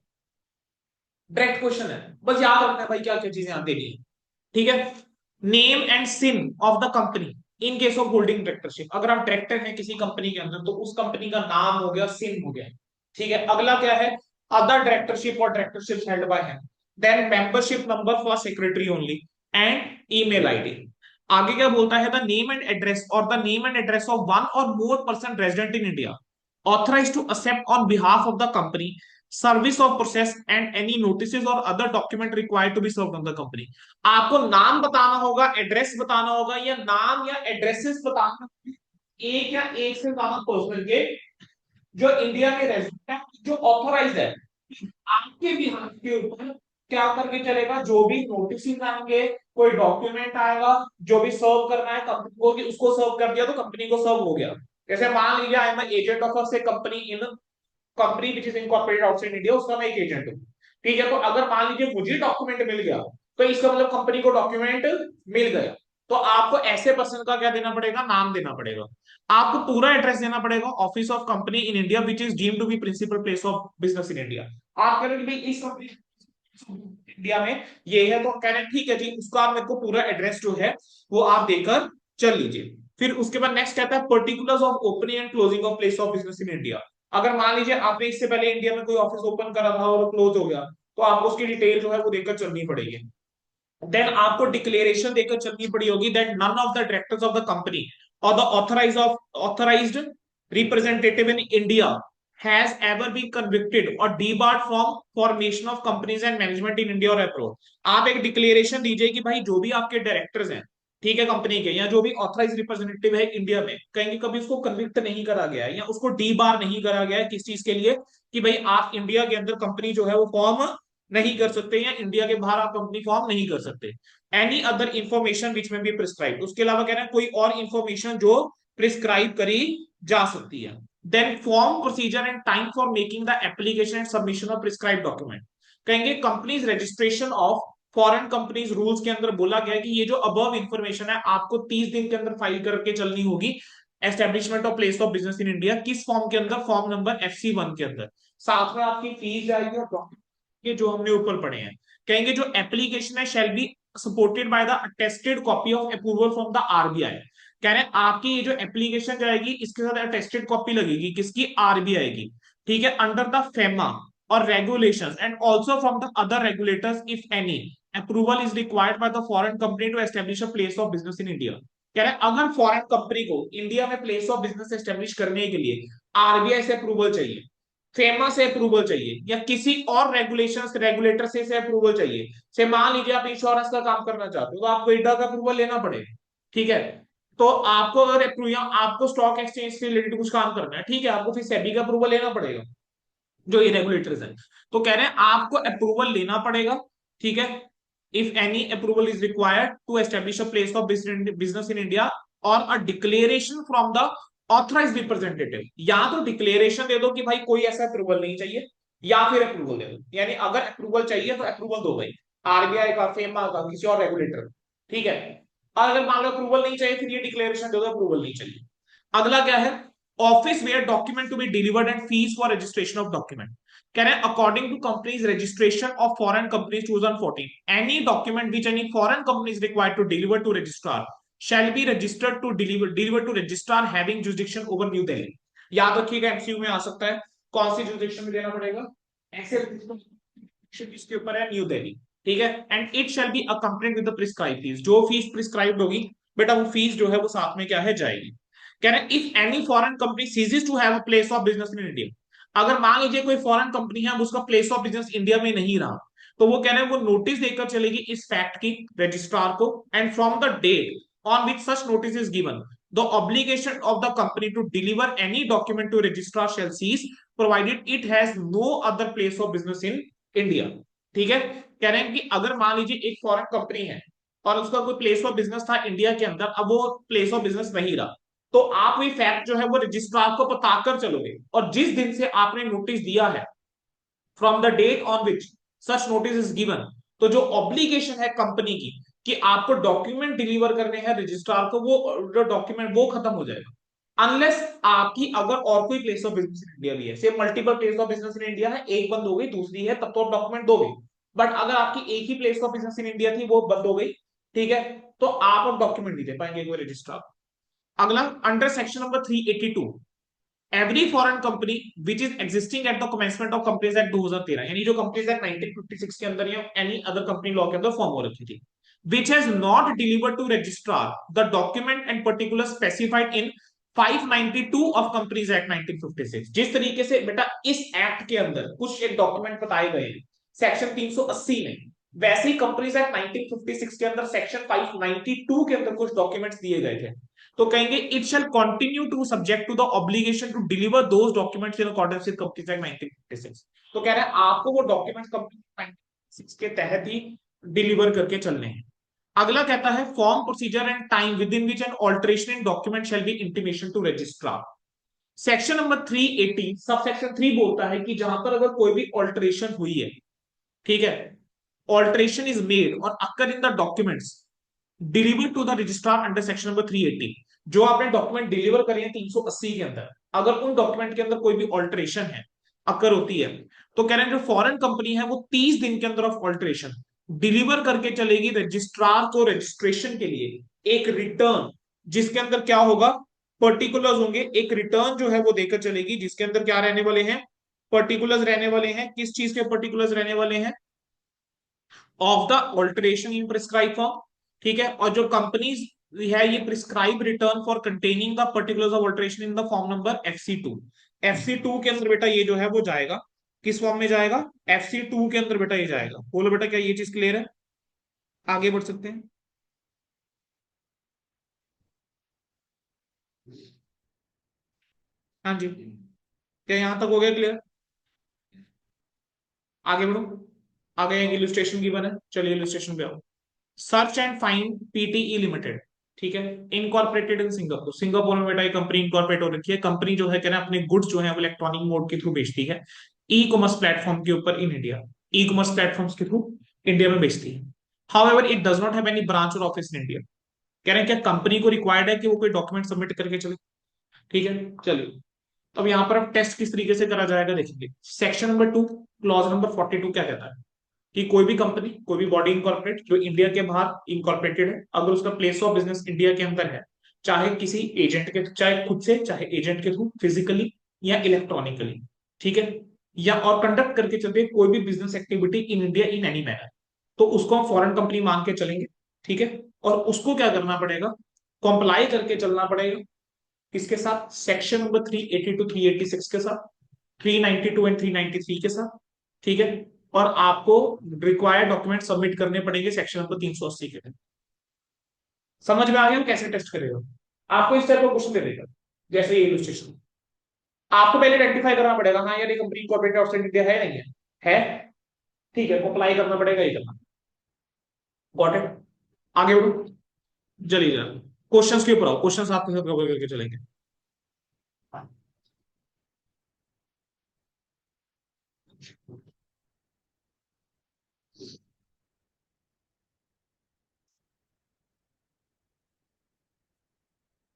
डायरेक्ट क्वेश्चन है, बस याद रखना है भाई क्या क्या चीजें याद देनी है। ठीक है, name and CIN of the company in case of holding directorship, अगर आप डायरेक्टर हैं किसी कंपनी के अंदर तो उस कंपनी का नाम हो गया, सिन हो गया। ठीक है, अगला क्या है, other directorship or directorship held by him, then membership number for secretary only and email ID. आगे क्या बोलता है, the name and address or the name and address of one or more person resident in India authorized to accept on behalf of the company service of process and any notice or other document required to be served on the company. आपको नाम बताना होगा, address बताना होगा, या नाम या addresses बताना एक या एक से ज्यादा पर्सन के जो इंडिया में रेजिडेंट है, जो ऑथोराइज है, आपके बिहार के ऊपर क्या करके चलेगा, जो भी नोटिस आएंगे, कोई डॉक्यूमेंट आएगा, जो भी सर्व करना है कंपनी को, कि उसको सर्व कर दिया तो कंपनी को सर्व हो गया। जैसे मान लीजिए आई एम एजेंट ऑफ से company in company which is incorporated outside India, उसका मैं एक एजेंट हूँ। ठीक है, तो अगर मान लीजिए मुझे डॉक्यूमेंट मिल गया, तो इसका मतलब कंपनी को डॉक्यूमेंट मिल गया, तो आपको ऐसे पर्सन का क्या देना पड़ेगा, नाम देना पड़ेगा। आपको पूरा एड्रेस देना पड़ेगा, office of company in India which is deemed to be principal place of business in India. आप कह रहे हो कि भाई इस कंपनी इंडिया में ये है, तो कह रहे हैं ठीक है जी, उसका आप मेरे को पूरा एड्रेस जो है वो आप देकर चल लीजिए। फिर उसके बाद नेक्स्ट कहता है particulars of opening and closing of place of business in India. अगर मान लीजिए आपने इससे पहले इंडिया में कोई ऑफिस ओपन करा था और क्लोज हो गया, तो आपको उसकी डिटेल जो है वो देकर चलनी पड़ेगी। देन आपको डिक्लेरेशन देकर चलनी पड़ी होगी that none of the directors of the company or the authorised representative in India has ever been convicted or debarred from formation of companies and management in India or abroad। आप एक declaration दीजिए कि भाई जो भी आपके directors हैं, ठीक है, कंपनी के, या जो भी ऑथराइज रिप्रेजेंटेटिव है इंडिया में, कहीं कभी उसको कन्विक्ट नहीं करा गया है या उसको डी बार नहीं करा गया है किस चीज के लिए, कि भाई आप इंडिया के अंदर कंपनी जो है वो फॉर्म नहीं कर सकते, या इंडिया के बाहर आप कंपनी फॉर्म नहीं कर सकते। एनी अदर इंफॉर्मेशन विच में बी प्रिस्क्राइब, उसके अलावा कह रहे हैं कोई और इंफॉर्मेशन जो प्रिस्क्राइब करी जा सकती है। Then form procedure and time for making the application and submission of prescribe document. कहेंगे companies registration of foreign companies rules के अंदर बोला गया है कि ये जो अबव इंफॉर्मेशन है आपको 30 दिन के अंदर फाइल करके चलनी होगी establishment of place of business in India. किस फॉर्म के अंदर, फॉर्म नंबर FC1 के अंदर। साथ में आपकी फीस जाएगी और डॉक्यूमेंट के जो हमने ऊपर पढ़े हैं। कहेंगे जो एप्लीकेशन है shall be supported by the attested copy of approval from the RBI। कह रहे हैं आपकी ये जो एप्लीकेशन जाएगी इसके साथ अटेस्टेड कॉपी लगेगी किसकी, RBI की। ठीक है, अंडर द फेमा और regulations and also from the other regulators if any approval is required by the foreign company to establish a place of business in India. कह रहे हैं अगर फॉरेन कंपनी को इंडिया में प्लेस ऑफ बिजनेस एस्टेब्लिश करने के लिए RBI से अप्रूवल चाहिए, फेमा से अप्रूवल चाहिए, या किसी और रेगुलेटर से अप्रूवल चाहिए, से मान लीजिए आप इंश्योरेंस का काम करना चाहते हो तो आपको IRDA का अप्रूवल लेना पड़ेगा। ठीक है, तो आपको अगर आपको स्टॉक एक्सचेंज से रिलेटेड कुछ काम करना है, ठीक है, आपको फिर सेबी का अप्रूवल लेना पड़ेगा, जो ये रेगुलेटर्स हैं। तो कह रहे हैं आपको अप्रूवल लेना पड़ेगा। ठीक है, if any approval is required to establish a place of business in India or a declaration from the authorise representative. या तो डिक्लेरेशन दे दो कि भाई कोई ऐसा अप्रूवल नहीं चाहिए, या फिर अप्रूवल दे दो, यानी अगर अप्रूवल चाहिए तो अप्रूवल दो भाई, RBI का, फेमा का, किसी और रेगुलेटर। ठीक है, और अगर मान लो अप्रूवल नहीं चाहिए फिर ये डिक्लेरेशन दे दो अप्रूवल नहीं चाहिए। अगला क्या है, office where document to be delivered and fees for registration of document. कह रहे हैं according to companies registration of foreign companies 2014 any document which any foreign companies required to deliver to registrar shall be registered to deliver to registrar having jurisdiction over New Delhi। याद रखिएगा MCU में आ सकता है, कौन सी jurisdiction में देना पड़ेगा, ऐसे इसके ऊपर है न्यू दिल्ली। ठीक है, and it shall be accompanied with the prescribe fees. जो फीस प्रिस्क्राइब्ड होगी बेटा वो फीस जो है वो साथ में क्या है जाएगी। कह रहे हैं if any foreign company ceases to have a place of business in India. अगर मान लीजिए कोई फॉरेन कंपनी है उसका प्लेस ऑफ बिजनेस इंडिया में नहीं रहा, तो वो कह रहे हैं वो नोटिस देकर चलेगी इस फैक्ट की रजिस्ट्रार को, and from the date on which such notice is given the obligation of the company to deliver any document to registrar shall cease provided it has no other place of business in India। ठीक है, कह रहे हैं कि अगर मान लीजिए एक फॉरेन कंपनी है और उसका कोई प्लेस ऑफ बिजनेस था इंडिया के अंदर, अब वो प्लेस ऑफ बिजनेस नहीं रहा, तो आप वही फैक्ट जो है वो रजिस्ट्रार को बताकर चलोगे, और जिस दिन से आपने नोटिस दिया है from the date on which such notice is given, तो जो ऑब्लिगेशन है कंपनी की कि आपको डॉक्यूमेंट डिलीवर करने हैं रजिस्ट्रार को, वो जो डॉक्यूमेंट वो खत्म हो जाएगा। अनलेस आपकी अगर और कोई place of business in India भी है, से multiple place of business in India है, एक बंद हो गई दूसरी है, तब तो आप डॉक्यूमेंट दोगे। बट अगर आपकी एक ही place of business in India थी वो बंद हो गई, ठीक है, तो आप अब डॉक्यूमेंट नहीं दे पाएंगे कोई रजिस्ट्रार। अगला under section number 382 every foreign company which is existing at the commencement of companies act 2013, यानी जो कंपनीज एक्ट 1956 के अंदर या एनी अदर कंपनी लॉ के अंदर फॉर्म हो रखी थी, which has not delivered to registrar the document and particulars specified in 592 of Companies Act 1956। जिस तरीके से बेटा इस एक्ट के अंदर कुछ एक डॉक्यूमेंट बताए गए हैं सेक्शन 380 में, वैसे ही कंपनीज एक्ट 1956 के अंदर सेक्शन 592 के अंदर कुछ डॉक्यूमेंट्स दिए गए थे, तो कहेंगे it shall continue to subject to the obligation to deliver those documents in accordance with companies act 1956। तो कह रहे हैं आपको वो डॉक्यूमेंट्स कंपनी 1956 के तहत ही डिलीवर करके चलने हैं। अगला कहता है form procedure and time within which an alteration in document shall be intimation to registrar. Section number 380 sub section 3 बोलता है कि जहां पर अगर कोई भी ऑल्टरेशन हुई है, ठीक है, alteration is made or occur in the documents deliver to the registrar under section number 380, जो आपने डॉक्यूमेंट डिलीवर करे हैं 380 के अंदर, अगर उन डॉक्यूमेंट के अंदर कोई भी ऑल्टरेशन है, अकर होती है, तो कह रहे हैं जो फॉरेन कंपनी है वो 30 दिन के अंदर ऑफ ऑल्टरेशन डिलीवर करके चलेगी रजिस्ट्रार को रजिस्ट्रेशन के लिए एक रिटर्न, जिसके अंदर क्या होगा, पर्टिकुलर्स होंगे, एक रिटर्न जो है वो देकर चलेगी जिसके अंदर क्या रहने वाले हैं, पर्टिकुलर्स रहने वाले हैं। किस चीज के पर्टिकुलर्स रहने वाले हैं, of the alteration in prescribe form, ठीक है, और जो कंपनीज है ये prescribe return for containing the particulars of alteration in the form number FC2। FC2 के अंदर बेटा ये जो है वो जाएगा, किस फॉर्म में जाएगा, FC2 के अंदर बेटा ये जाएगा। बोलो बेटा क्या ये चीज क्लियर है, आगे बढ़ सकते हैं। हाँ जी, क्या यहां तक हो गया क्लियर, आगे बढ़ो। आगे इलस्ट्रेशन की बने, चलिए इलस्ट्रेशन पे आओ। Search and find PTE limited, ठीक है, इनकॉर्पोरेटेड इन सिंगापुर, सिंगापुर में बेटा ये कंपनी इनकॉर्पोरेट हो रखी है। कंपनी जो है क्या ना अपने गुड्स जो है वो इलेक्ट्रॉनिक मोड के थ्रू बेचती है ई कॉमर्स प्लेटफॉर्म के ऊपर in India, e commerce platforms के थ्रू इंडिया में बेचती है। However it does not have any branch और ऑफिस इन इंडिया। कह रहे हैं क्या कंपनी को रिक्वायर्ड है कि वो कोई डॉक्यूमेंट सबमिट करके चले, ठीक है, चलिए। तो अब यहाँ पर अब टेस्ट किस तरीके से करा जाएगा देखेंगे। सेक्शन नंबर 2 क्लॉज नंबर 42 क्या कहता है कि कोई भी कंपनी, कोई भी बॉडी इनकॉर्पोरेट जो इंडिया के बाहर इनकॉर्पोरेटेड है, अगर उसका प्लेस ऑफ बिजनेस इंडिया के अंदर है, चाहे किसी एजेंट के, चाहे खुद से, चाहे एजेंट के थ्रू, फिजिकली या इलेक्ट्रॉनिकली, ठीक है, या और कंडक्ट करके चलते हैं कोई भी business activity in India in any manner, तो उसको हम फॉरेन कंपनी मान के चलेंगे, ठीक है। और उसको क्या करना पड़ेगा, कॉम्प्लाई करके चलना पड़ेगा, किसके साथ, सेक्शन नंबर 382 386 के साथ, 392 एंड 393 के साथ, ठीक है। और आपको रिक्वायर्ड डॉक्यूमेंट सबमिट करने पड़ेंगे सेक्शन नंबर 380 के लिए। समझ में आ गया कैसे टेस्ट करेगा, आपको इस तरह का क्वेश्चन दे देगा जैसे ये इलस्ट्रेशन। आपको पहले आइडेंटिफाई करना पड़ेगा, हाँ यार ये कंपनी कॉर्पोरेट आउटसाइड इंडिया है नहीं है ठीक है, अप्लाई करना पड़ेगा, ये करना। गॉट इट, आगे बढ़ो, चलिए जरा क्वेश्चंस के ऊपर आओ, क्वेश्चंस आपके साथ कवर करके चलेंगे।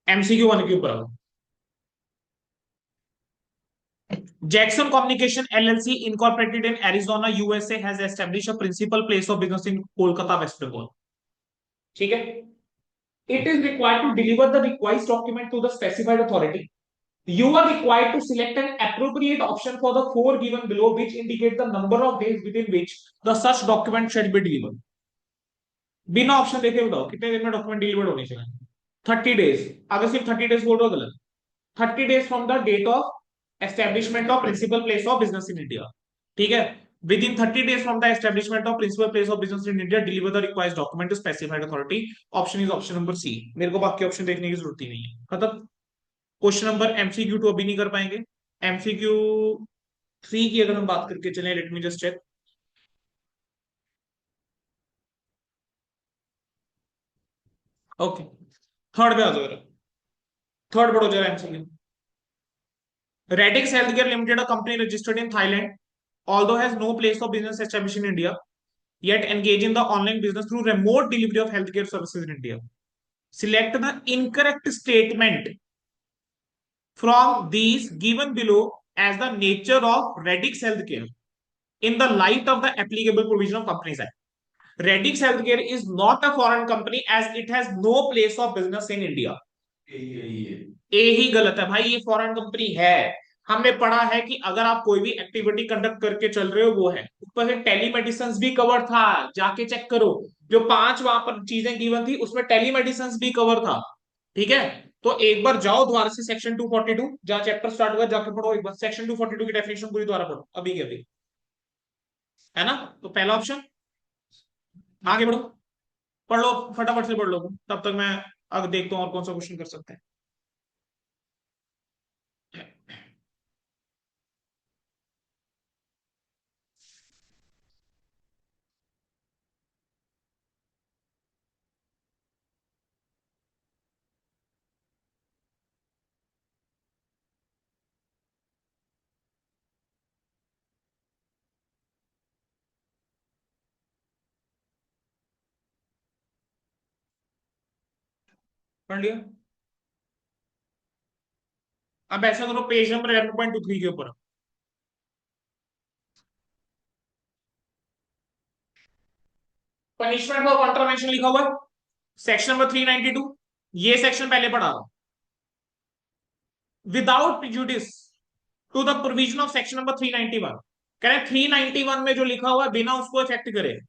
MCQ 1 के ऊपर आओ। Jackson Communication LLC incorporated in Arizona, USA has established a principal place of business in Kolkata, West Bengal. ठीक है, it is required to deliver the requisite document to the specified authority. You are required to select an appropriate option for the four given below, which indicate the number of days within which the such document should be delivered. बिना option देखे बताओ कितने दिन में document delivered होने चाहिए। 30 days, अगर सिर्फ 30 डेज बोल रहे हो गलत। 30 days from the date of establishment of principal place of business in India, ठीक है। Within 30 days from the establishment of principal place of business in India deliver the required document to specified authority. Option is option number C, मेरे को बाकी option देखने की जरूरत ही नहीं है, खत्म। क्वेश्चन नंबर MCQ 2 अभी नहीं कर पाएंगे। MCQ 3 की अगर हम बात करके चलें, let me just check. Okay, third पे आ जाओ जरा, थर्ड पढ़ो जरा MCQ। Radix Healthcare Limited, a company registered in Thailand, although has no place of business established in India, yet engage in the online business through remote delivery of healthcare services in India. Select the incorrect statement from these given below as the nature of Radix Healthcare in the light of the applicable provision of Companies Act. Radix Healthcare is not a foreign company as it has no place of business in India. ए ही गलत है भाई, ये foreign company है। हमने पढ़ा है कि अगर आप कोई भी एक्टिविटी कंडक्ट करके चल रहे हो वो है, ऊपर से टेलीमेडिसिन भी कवर था, जाके चेक करो, जो 5 वहां पर चीजें गिवन थी उसमें टेलीमेडिसिन भी कवर था, ठीक है। तो एक बार जाओ दोबारा से सेक्शन 242 जहां चैप्टर स्टार्ट हुआ जाके पढ़ो एक बार, सेक्शन 242 की डेफिनेशन पूरी दोबारा पढ़ो अभी के अभी, है ना। तो पहला ऑप्शन आगे बढ़ो, पढ़ लो, फटाफट से पढ़ लो, तब तक मैं आगे देखता हूँ और कौन सा क्वेश्चन कर सकते हैं। पढ़ लिया? अब ऐसा करो, पेज नंबर 11.23 के ऊपर पनिशमेंट फॉर कॉन्ट्रावेंशन लिखा हुआ है, सेक्शन नंबर 392। ये सेक्शन पहले पढ़ा रहा हूं। Without prejudice to the provision of section number 391, कह रहे 391 में जो लिखा हुआ है बिना उसको इफेक्ट करे,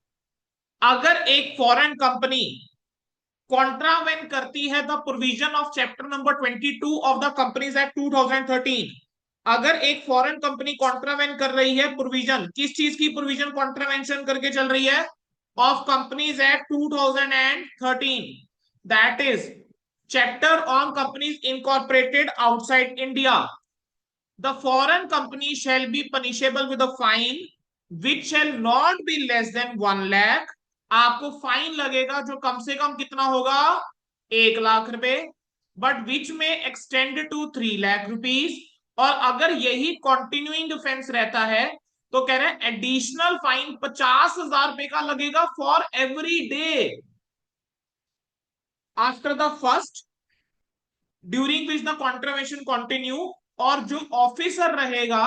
अगर एक फॉरेन कंपनी कॉन्ट्रावेन करती है the provision of chapter number 22 of the companies act 2013, अगर एक फॉरेन कंपनी कॉन्ट्रावेन कर रही है प्रोविजन, किस चीज की प्रोविजन कॉन्ट्रावेंशन करके चल रही है, of companies act 2013, that is chapter on companies incorporated outside India, the foreign company shall be punishable with a fine which shall not be less than 1 lakh. आपको फाइन लगेगा जो कम से कम कितना होगा, 1 लाख रुपए, बट विच में एक्सटेंड टू 3 लाख रुपीज। और अगर यही कंटिन्यूइंग ऑफेंस रहता है तो कह रहे हैं एडिशनल फाइन 50,000 रुपए का लगेगा for every day after the first during which the contravention continue. और जो ऑफिसर रहेगा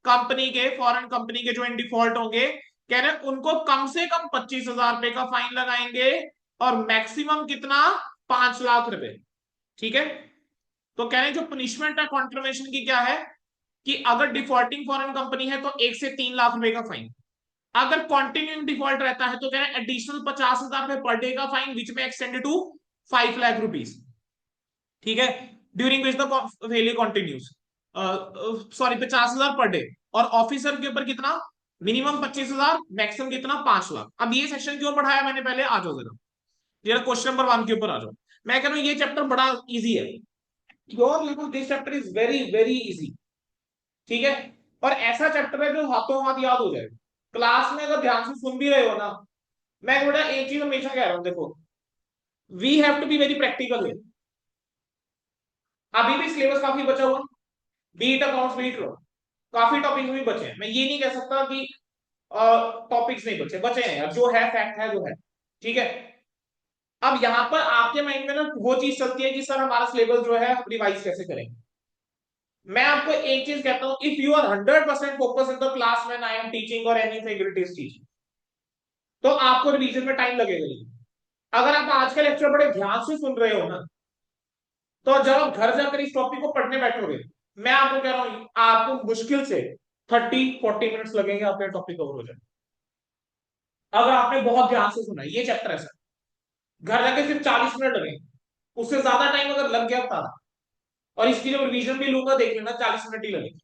कंपनी के, फॉरेन कंपनी के जो इन डिफॉल्ट होंगे, कह रहे उनको कम से कम 25,000 रुपए का फाइन लगाएंगे, और मैक्सिमम कितना, 5 लाख रुपए। ठीक है? तो कह रहे हैं जो पनिशमेंट है कॉन्ट्रवेंशन की क्या है, कि अगर डिफॉल्टिंग फॉरेन कंपनी है तो 1 से 3 लाख रुपए का फाइन, अगर कॉन्टिन्यूइंग डिफॉल्ट रहता है तो कह रहे हैं एडिशनल 50,000 रुपए पर डे का फाइन विच में एक्सटेंडेड टू 5 लाख रुपीज। ठीक है? During which the value continues, sorry 50,000 per day, और ऑफिसर के ऊपर कितना, मिनिमम 25,000, मैक्सिमम कितना, 5 लाख। अब ये सेक्शन क्यों पढ़ाया मैंने पहले, आ जाओ जरा, जरा क्वेश्चन नंबर 1 के ऊपर आ जाओ। मैं कह रहा हूं ये चैप्टर बड़ा इजी है, your level this chapter is very very easy. ठीक है? और ऐसा चैप्टर है जो हाथों हाथ याद हो जाएगा, क्लास में अगर ध्यान से सुन भी रहे हो ना। मैं थोड़ा एक चीज हमेशा कह रहा हूं, देखो, we have to be very practical. अभी भी सिलेबस काफी बचा हुआ, बीट अकाउंट्स बीट लो, काफी टॉपिक भी बचे हैं, मैं ये नहीं कह सकता कि टॉपिक्स नहीं बचे, बचे हैं यार, जो है फैक्ट है जो है। ठीक है? अब यहां पर आपके माइंड में ना वो चीज चलती है कि सर हमारा सिलेबस जो है रिवाइज कैसे करेंगे। मैं आपको एक चीज कहता हूं, if you are 100% focus in the class when I am teaching और एनी फैकल्टी इज टीचिंग, तो आपको रिवीजन में टाइम लगेगा नहीं। अगर आप आज का लेक्चर बड़े ध्यान से सुन रहे हो ना, तो जब आप घर जाकर इस टॉपिक को पढ़ने बैठोगे, मैं आपको कह रहा हूं आपको मुश्किल से 30-40 मिनट्स लगेंगे आपके टॉपिक कवर हो जाए, अगर आपने बहुत ध्यान से सुना है ये चैप्टर ऐसा। घर जाके सिर्फ 40 मिनट लगेंगे, उससे ज्यादा टाइम अगर लग गया बता, और इसकी जब रिवीजन भी लूंगा देख लेना 40 मिनट ही लगेगी।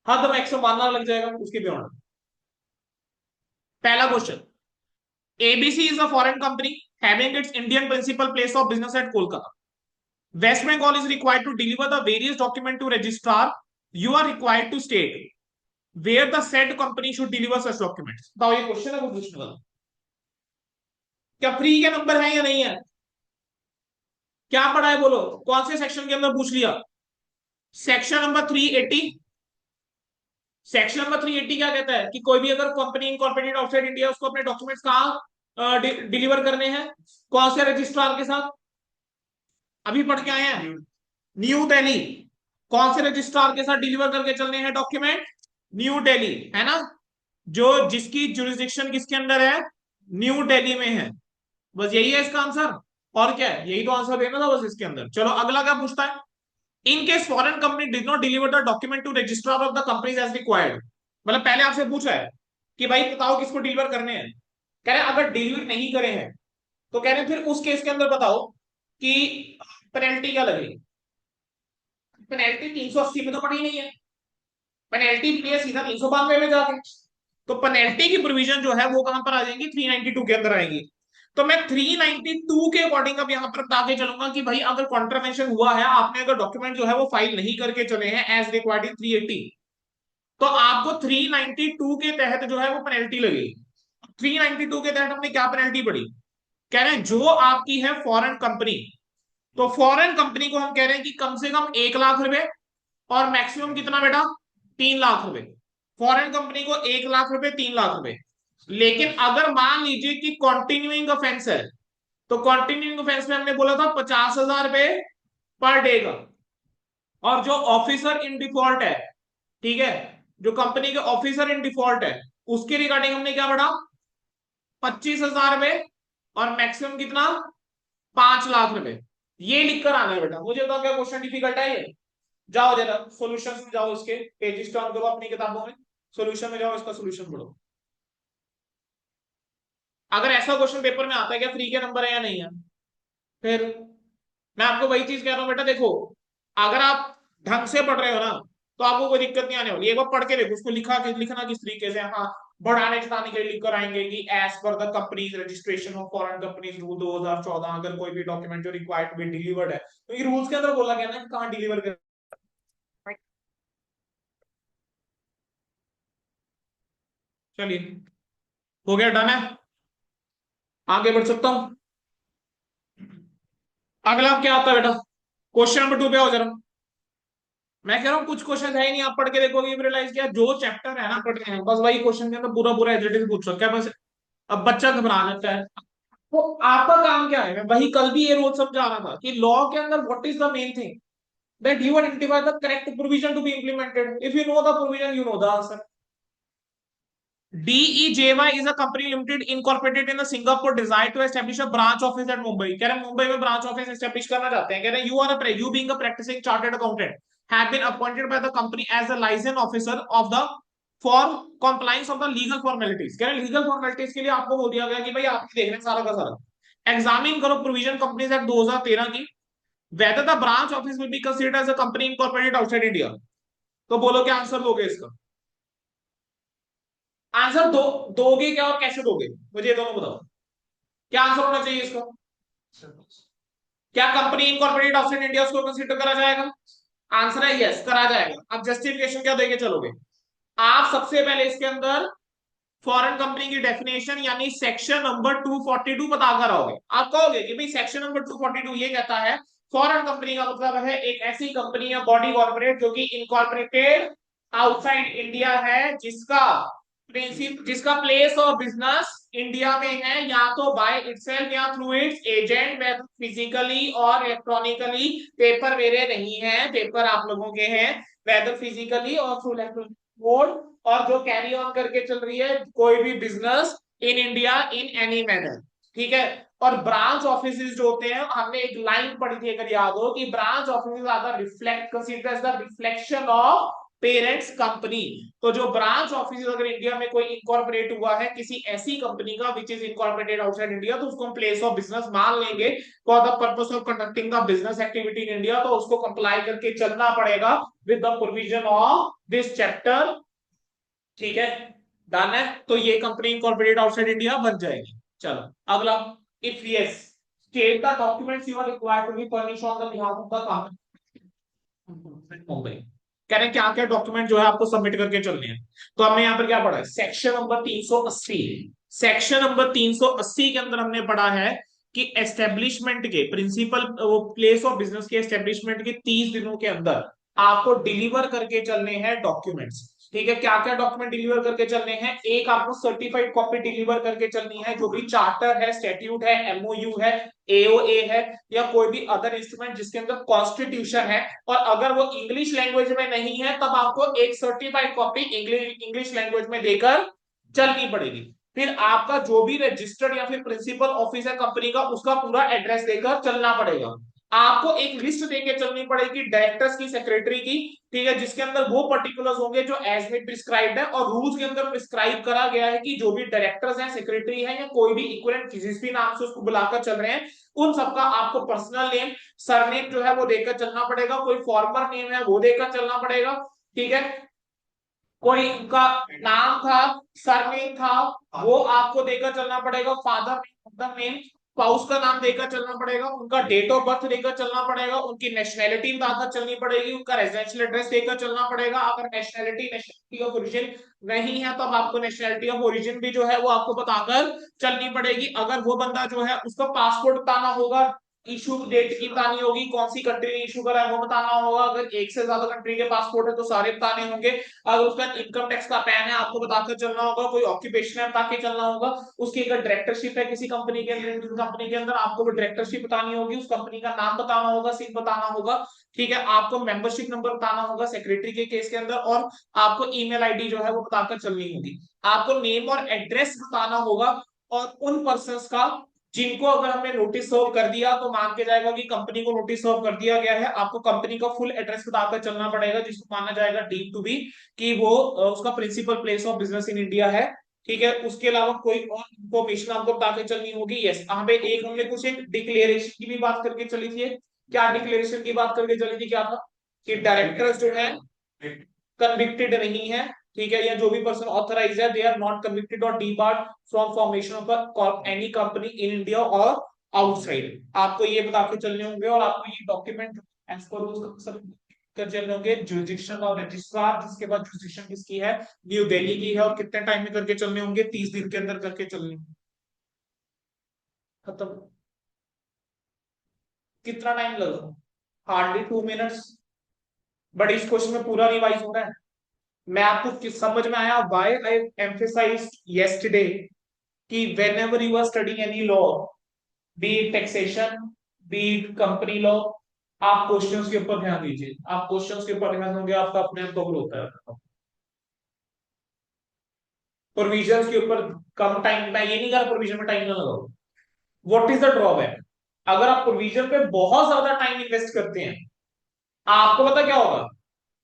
हाँ तो मैक्सिमम मानना लग जाएगा उसके बियॉन्ड। पहला question, ABC is a foreign company having its Indian principal place of business at Kolkata. West Bengal is required to deliver the various document to registrar. You are required to state where the said company should deliver such documents. बताओ ये question है वो पूछने वाला, क्या free के number है या नहीं है, क्या पढ़ा है बोलो, कौन से सेक्शन के अंदर पूछ लिया, सेक्शन नंबर 380। सेक्शन नंबर 380 क्या कहता है कि कोई भी अगर कंपनी इनकॉर्पोरेटेड आउटसाइड इंडिया, उसको अपने डॉक्यूमेंट्स कहाँ डिलीवर करने हैं, कौन से रजिस्ट्रार के साथ, अभी पढ़ के आए हैं, न्यू दिल्ली। कौन से रजिस्ट्रार के साथ डिलीवर करके चलने हैं डॉक्यूमेंट, न्यू दिल्ली, है ना, जो जिसकी जुरिस्डिक्शन किसके अंदर है, न्यू दिल्ली में है। बस यही है इसका आंसर, और क्या है, यही तो आंसर देना था बस इसके अंदर। चलो अगला क्या पूछता है, in case foreign company did not deliver the document to registrar of the companies as required. मतलब पहले आपसे पूछा है कि भाई बताओ किसको डिलीवर करने हैं, कह रहे अगर डिलीवर नहीं करे हैं तो कह रहे फिर उस केस के अंदर बताओ कि पेनल्टी क्या लगेगी। पेनल्टी 380 में तो पड़ी नहीं है, पेनल्टी मिली है सीधा 392 में जाके। तो पेनल्टी की प्रोविजन जो है वो कहां पर आ जाएंगी, 392 के अंदर आएंगी। तो मैं 392 के अकॉर्डिंग अब यहां पर बताके चलूंगा कि भाई अगर कॉन्ट्रावेंशन हुआ है, आपने अगर डॉक्यूमेंट जो है वो फाइल नहीं करके चले हैं एज रिक्वायर्ड इन 380, तो आपको 392 के तहत जो है वो पेनल्टी लगेगी। 392 के तहत हमने क्या पेनल्टी पड़ी, कह रहे हैं जो आपकी है फॉरेन कंपनी, तो फॉरेन कंपनी को हम कह रहे हैं कि कम से कम 1 लाख रुपए और मैक्सिमम कितना बेटा, 3 लाख रुपए। फॉरेन कंपनी को 1 लाख रुपए, 3 लाख रुपए। लेकिन अगर मान लीजिए कि कॉन्टिन्यूइंग ऑफेंस है, तो कॉन्टिन्यूइंग ऑफेंस में हमने बोला था 50,000 रुपए पर डे का। और जो ऑफिसर इन डिफॉल्ट है, ठीक है, जो कंपनी के ऑफिसर इन डिफॉल्ट है, उसके रिगार्डिंग हमने क्या पढ़ा, 25,000 रुपए और मैक्सिमम कितना, 5 लाख रुपए। ये लिखकर आना है बेटा। मुझे बताओ क्या क्वेश्चन डिफिकल्ट है ये? जाओ जरा सॉल्यूशन में जाओ, इसके पेजेस टर्न करो अपनी किताबों में, सॉल्यूशन में जाओ, इसका सॉल्यूशन पढ़ो। अगर ऐसा क्वेश्चन पेपर में आता है, क्या फ्री के नंबर है या नहीं है? फिर मैं आपको वही चीज कह रहा हूं बेटा, देखो अगर आप ढंग से पढ़ रहे हो ना, तो आपको कोई दिक्कत नहीं आने वाली। एक बार पढ़ के देखो उसको, लिखना किस तरीके से, हाँ बढ़ाने चढ़ाने के लिए लिख कर आएंगे कि एज पर the companies registration of foreign companies rule 2014, अगर कोई भी डॉक्यूमेंट जो रिक्वायर्ड टू बी डिलीवर्ड है, तो ये रूल्स के अंदर बोला गया ना कि कहाँ डिलीवर कर। चलिए, हो गया, डन है, आगे बढ़ सकता हूँ। अगला क्या आता है बेटा, क्वेश्चन नंबर 2 पे आओ जरा। मैं कह रहा हूँ कुछ क्वेश्चन है ही नहीं, आप पढ़ के देखोगे रियलाइज किया जो चैप्टर है ना पढ़ रहे हैं, बस वही क्वेश्चन के अंदर पूरा पूरा एज इट इज पूछ रखा है बस। अब बच्चा घबरा जाता है। तो आपका काम क्या है, मैं वही कल भी ये रोज समझा रहा था कि लॉ के अंदर what is the main thing, that you identify the correct provision to be implemented. If you know the provision, you know the answer. DEJY is a company limited incorporated in Singapore designed to establish a branch office at Mumbai. कह रहे हैं मुंबई में branch office establish करना चाहते हैं। कह रहे हैं you being a practicing chartered accountant have been appointed by the company as a license officer of the for compliance of the legal formalities. कह रहे हैं लीगल फॉर्मेलिटीज के लिए आपको बोल दिया गया कि भाई आप देख रहे हैं सारा का सारा एग्जामिन करो प्रोविजन कंपनीज एक्ट 2013 की, whether the branch office will be considered as a company incorporated outside India। तो बोलो क्या आंसर दोगे इसका? आंसर दोगे क्या और कैसे दोगे, मुझे ये दोनों बताओ। क्या आंसर होना चाहिए इसका? क्या कंपनी इनकॉर्पोरेटेड आउटसाइड इंडिया उसको कंसीडर करा जाएगा? आंसर है यस, करा जाएगा। अब जस्टिफिकेशन क्या देके चलोगे आप? सबसे पहले इसके अंदर फॉरेन कंपनी की डेफिनेशन यानी सेक्शन नंबर 242 बताकर आओगे। आप कहोगे कि भाई सेक्शन नंबर 242 ये कहता है फॉरेन कंपनी का मतलब है एक ऐसी कंपनी या बॉडी कॉर्पोरेट जो कि इनकॉर्पोरेटेड आउटसाइड इंडिया है, जिसका प्लेस ऑफ बिजनेस इंडिया में है, या तो बाय इटसेल्फ या through its agent, whether physically और इलेक्ट्रॉनिकली। पेपर मेरे नहीं है, पेपर आप लोगों के हैं, वेदर फिजिकली और थ्रू इलेक्ट्रॉनिक मोड, और जो कैरी ऑन करके चल रही है कोई भी business in India in any manner, ठीक है। और ब्रांच ऑफिसेज जो होते हैं, हमने एक लाइन पढ़ी थी अगर याद हो, कि branch offices are the reflect considers the reflection of parents company. तो जो ब्रांच ऑफिस अगर इंडिया में कोई इनकॉर्पोरेट हुआ है किसी ऐसी कंपनी का which is incorporated outside India, तो उसको हम प्लेस ऑफ बिजनेस मान लेंगे for the purpose of conducting the business activity in India. तो उसको कंप्लाई करके चलना पड़ेगा with the provision of this chapter, ठीक है। डन है, तो ये कंपनी इनकॉर्पोरेटेड आउटसाइड इंडिया बन जाएगी। चलो अगला, if yes state the documents you are required to be furnished on the behalf of the company Mumbai. कह रहे हैं क्या क्या डॉक्यूमेंट जो है आपको सबमिट करके चलने हैं। तो हमने यहाँ पर क्या पढ़ा है, सेक्शन नंबर 380। सेक्शन नंबर 380 के अंदर हमने पढ़ा है कि एस्टेब्लिशमेंट के प्रिंसिपल प्लेस ऑफ बिजनेस के एस्टेब्लिशमेंट के 30 दिनों के अंदर आपको डिलीवर करके चलने हैं डॉक्यूमेंट्स, ठीक है। क्या क्या डॉक्यूमेंट डिलीवर करके चलने हैं? एक आपको सर्टिफाइड कॉपी डिलीवर करके चलनी है, जो भी चार्टर है, स्टैट्यूट है, एमओयू है, एओए है, या कोई भी अदर इंस्ट्रूमेंट जिसके अंदर कॉन्स्टिट्यूशन है। और अगर वो इंग्लिश लैंग्वेज में नहीं है तब आपको एक सर्टिफाइड कॉपी इंग्लिश लैंग्वेज में देकर चलनी पड़ेगी। फिर आपका जो भी रजिस्टर्ड या फिर प्रिंसिपल ऑफिस है कंपनी का, उसका पूरा एड्रेस देकर चलना पड़ेगा। आपको एक लिस्ट देके चलनी पड़ेगी डायरेक्टर्स की, सेक्रेटरी की, ठीक है, जिसके अंदर वो पर्टिकुलर्स होंगे जो एज में प्रिस्क्राइब्ड है। और रूल्स के अंदर प्रिस्क्राइब करा गया है कि जो भी डायरेक्टर्स हैं, सेक्रेटरी है, या कोई भी इक्विवेलेंट जिस भी नाम से उसको बुलाकर चल रहे हैं, उन सबका आपको पर्सनल नेम, सरनेम जो है वो देकर चलना पड़ेगा। कोई फॉर्मर नेम है वो देकर चलना पड़ेगा, ठीक है। कोई उनका नाम था, सरनेम था, वो आपको देकर चलना पड़ेगा। Father name, mother name, spouse का नाम देकर चलना पड़ेगा। उनका डेट ऑफ बर्थ देकर चलना पड़ेगा। उनकी नेशनैलिटी बताकर चलनी पड़ेगी। उनका रेजिडेंशियल एड्रेस देकर चलना पड़ेगा। अगर नेशनैलिटी ऑफ ओरिजिन नहीं है तब आपको नेशनैलिटी ऑफ ओरिजिन भी जो है वो आपको बताकर चलनी पड़ेगी। अगर वो बंदा जो है उसका पासपोर्ट बताना होगा, इशू डेट की बतानी होगी, कौन सी कंट्री ने इशू करा है वो बताना होगा। अगर एक से ज्यादा कंट्री के पासपोर्ट है तो सारे बताने होंगे। अगर उसका इनकम टैक्स का पैन है आपको बताकर चलना होगा। कोई ऑक्यूपेशन है बता के चलना होगा। उसकी अगर डायरेक्टरशिप है किसी कंपनी के अंदर, कंपनी के अंदर आपको वो डायरेक्टरशिप बतानी होगी। उस कंपनी का नाम बताना होगा, सीट बताना होगा। ठीक है, आपको मेंबरशिप नंबर बताना होगा सेक्रेटरी के केस के अंदर, और आपको ईमेल आईडी जो है वो बताकर चलनी होगी। आपको नेम और एड्रेस बताना होगा, और उन पर्संस का जिनको अगर हमने नोटिस सर्व कर दिया तो मान के जाएगा कि कंपनी को नोटिस सर्व कर दिया गया है। आपको कंपनी का फुल एड्रेस बताकर चलना पड़ेगा, जिसको माना जाएगा डीम टू बी कि वो उसका principal place of business in India है। ठीक है, उसके अलावा कोई और इंफॉर्मेशन आपको बताकर चलनी होगी। यस, यहाँ पे एक हमने कुछ एक डिक्लेरेशन की भी बात करके चली थी। क्या डिक्लेरेशन की बात करके चली थी, क्या था कि डायरेक्टर्स जो है कन्विक्टेड नहीं है। ठीक है, या जो भी पर्सन ऑथराइज है, they are not convicted or debarred from formation of any company in India or outside. आपको ये बता के चलने होंगे, और आपको ये डॉक्यूमेंट एज पर सब कर चलने होंगे। जुरिडिक्शन और रजिस्ट्रार, जिसके बाद जुरिडिक्शन किसकी है, न्यू दिल्ली की है, और कितने टाइम में करके चलने होंगे, 30 दिन के अंदर करके चलने होंगे। खत्म। कितना टाइम लगा, हार्डली 2 मिनट्स। बट इस क्वेश्चन में पूरा रिवाइज हो रहा है। मैं आपको समझ में आया व्हाई आई एम्फेसाइज्ड यस्टरडे कि whenever you are studying any law, be it taxation, be it company law, आप क्वेश्चंस के ऊपर ध्यान दीजिए। आप क्वेश्चंस के ऊपर ध्यान दोगे आपका अपने आप कवर होता है। प्रोविजंस के ऊपर कम टाइम, मैं ये नहीं कह रहा प्रोविजन में टाइम ना लगाओ। व्हाट इज द ड्रॉबैक, अगर आप प्रोविजन पे बहुत ज्यादा टाइम इन्वेस्ट करते हैं, आपको पता क्या होगा,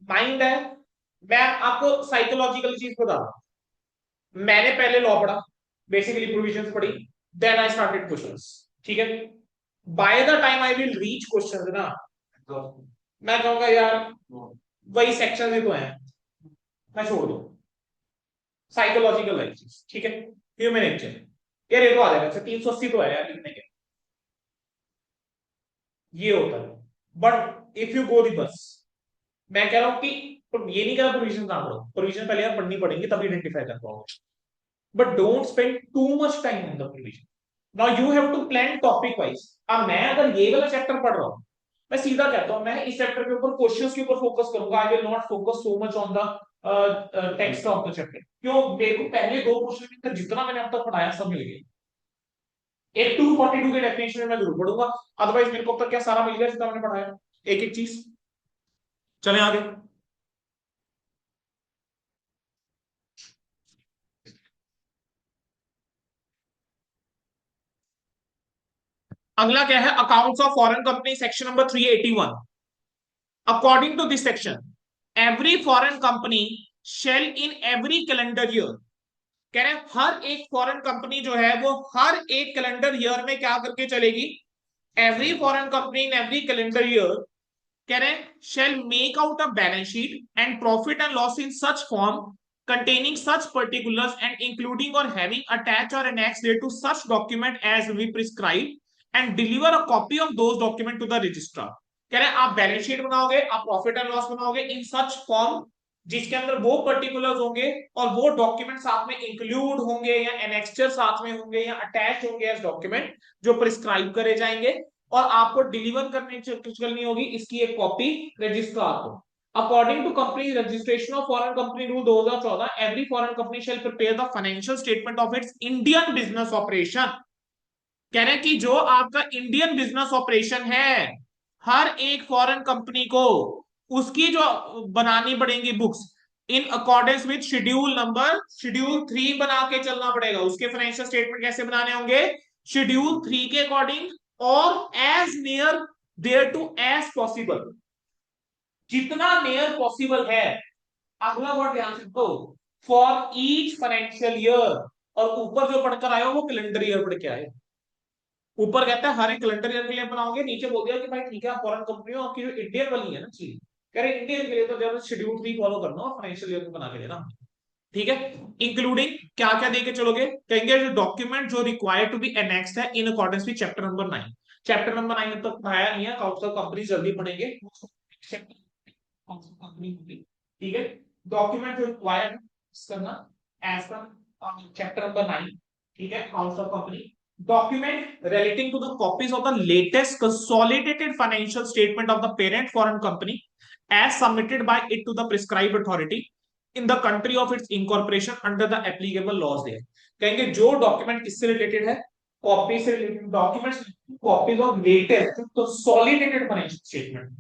माइंड है। मैं आपको साइकोलॉजिकल चीज बता रहा हूं। मैंने पहले लॉ पढ़ा, बेसिकली प्रोविजंस पढ़ी, देन आई स्टार्टेड क्वेश्चंस। ठीक है, by the time I will reach questions ना, तो मैं कहूंगा यार वही सेक्शन ही तो है, मैं छोड़ दूं। साइकोलॉजिकल है चीज। ठीक है, ह्यूमन नेचर, यार ये तो आ जाएगा। अच्छा 380 तो है यार लिखने के, ये होता है। But if you go reverse, मैं कह रहा हूं कि ये नहीं कह रहा प्रोविजन ना पढ़ो, प्रोविजन पहले आप पढ़नी पड़ेंगे तभी आइडेंटिफाई कर पाओगे। But don't spend too much time on the provision. Now you have to plan topic wise. अब मैं अगर ये वाला चैप्टर पढ़ रहा हूँ, मैं सीधा कहता हूँ मैं इस चैप्टर के ऊपर क्वेश्चंस के ऊपर फोकस करूंगा। I will not focus so much on the text of the chapter. क्यों, देखो पहले दो क्वेश्चन के अंदर जितना मैंने अब तक पढ़ाया सब मिल गया। एक 242 के डेफिनेशन में मैं जरूर पढ़ूंगा, अदरवाइज मेरे को अब तक क्या सारा मिल गया जितना मैंने पढ़ाया, एक एक चीज। चले आगे। अगला क्या है, accounts of foreign company, section number 381। According to this section, every foreign company shall in every calendar year, कह रहे हैं हर एक फॉरेन कंपनी जो है वो हर एक कैलेंडर ईयर में क्या करके चलेगी, एवरी फॉरेन कंपनी इन एवरी कैलेंडर ईयर, कह रहे हैं shell make out a balance sheet and profit and loss in such form containing such particulars and including or having attached or annexed thereto such document as we prescribe and deliver a copy of those document to the registrar। कह रहे हैं आप balance sheet बनाओगे, आप profit and loss बनाओगे इन such form जिसके अंदर वो पर्टिकुलर्स होंगे और वो डॉक्यूमेंट साथ में इंक्लूड होंगे या एनेक्स्चर साथ में होंगे या अटैच होंगे एज डॉक्यूमेंट जो प्रिस्क्राइब करे जाएंगे, और आपको डिलीवर करनी होगी इसकी एक कॉपी रजिस्ट्रार को। According to company registration of foreign company rule 2014, every foreign company shall prepare the financial statement of its Indian business operation। कह रहे हैं कि जो आपका इंडियन बिजनेस ऑपरेशन है, हर एक फॉरेन कंपनी को उसकी जो बनानी पड़ेंगी books, in accordance with schedule 3 बना के चलना पड़ेगा। उसके फाइनेंशियल स्टेटमेंट कैसे बनाने होंगे, शेड्यूल 3 के अकॉर्डिंग, और as near thereto as possible, जितना नियर पॉसिबल है। अगला वर्ड ध्यान से दो, फॉर ईच फाइनेंशियल ईयर, और ऊपर जो पढ़कर आए हो वो कैलेंडर ईयर पढ़ के आए। ऊपर कहता है हर एक कैलेंडर ईयर के लिए बनाओगे, नीचे बोल दिया कि भाई ठीक है आप फॉरेन कंपनी हो, आपकी जो इंडियन वाली है ना चीज, कह रहे इंडियन के लिए तो जब शेड्यूल 3 फॉलो करना और फाइनेंशियल ईयर को बना के देना, ठीक है। इंक्लूडिंग क्या क्या देके चलोगे, कहेंगे जो डॉक्यूमेंट जो रिक्वायर्ड टू बी एनेक्स्ड है इन accordance with chapter number 9। Chapter number 9 तक पढ़ाया नहीं है, काउंसिल ऑफ कंपनी जल्दी पढ़ेंगे, कंपनी होगी, ठीक है। डॉक्यूमेंट जो रिक्वायर्ड करना एज पर चैप्टर नंबर 9, ठीक है, council of company. Document relating to the copies of the latest consolidated financial statement of the parent foreign company as submitted by it to the prescribed authority in the country of its incorporation under the applicable laws there। कहेंगे जो document किससे related है, copy से related documents, copies of latest consolidated financial statement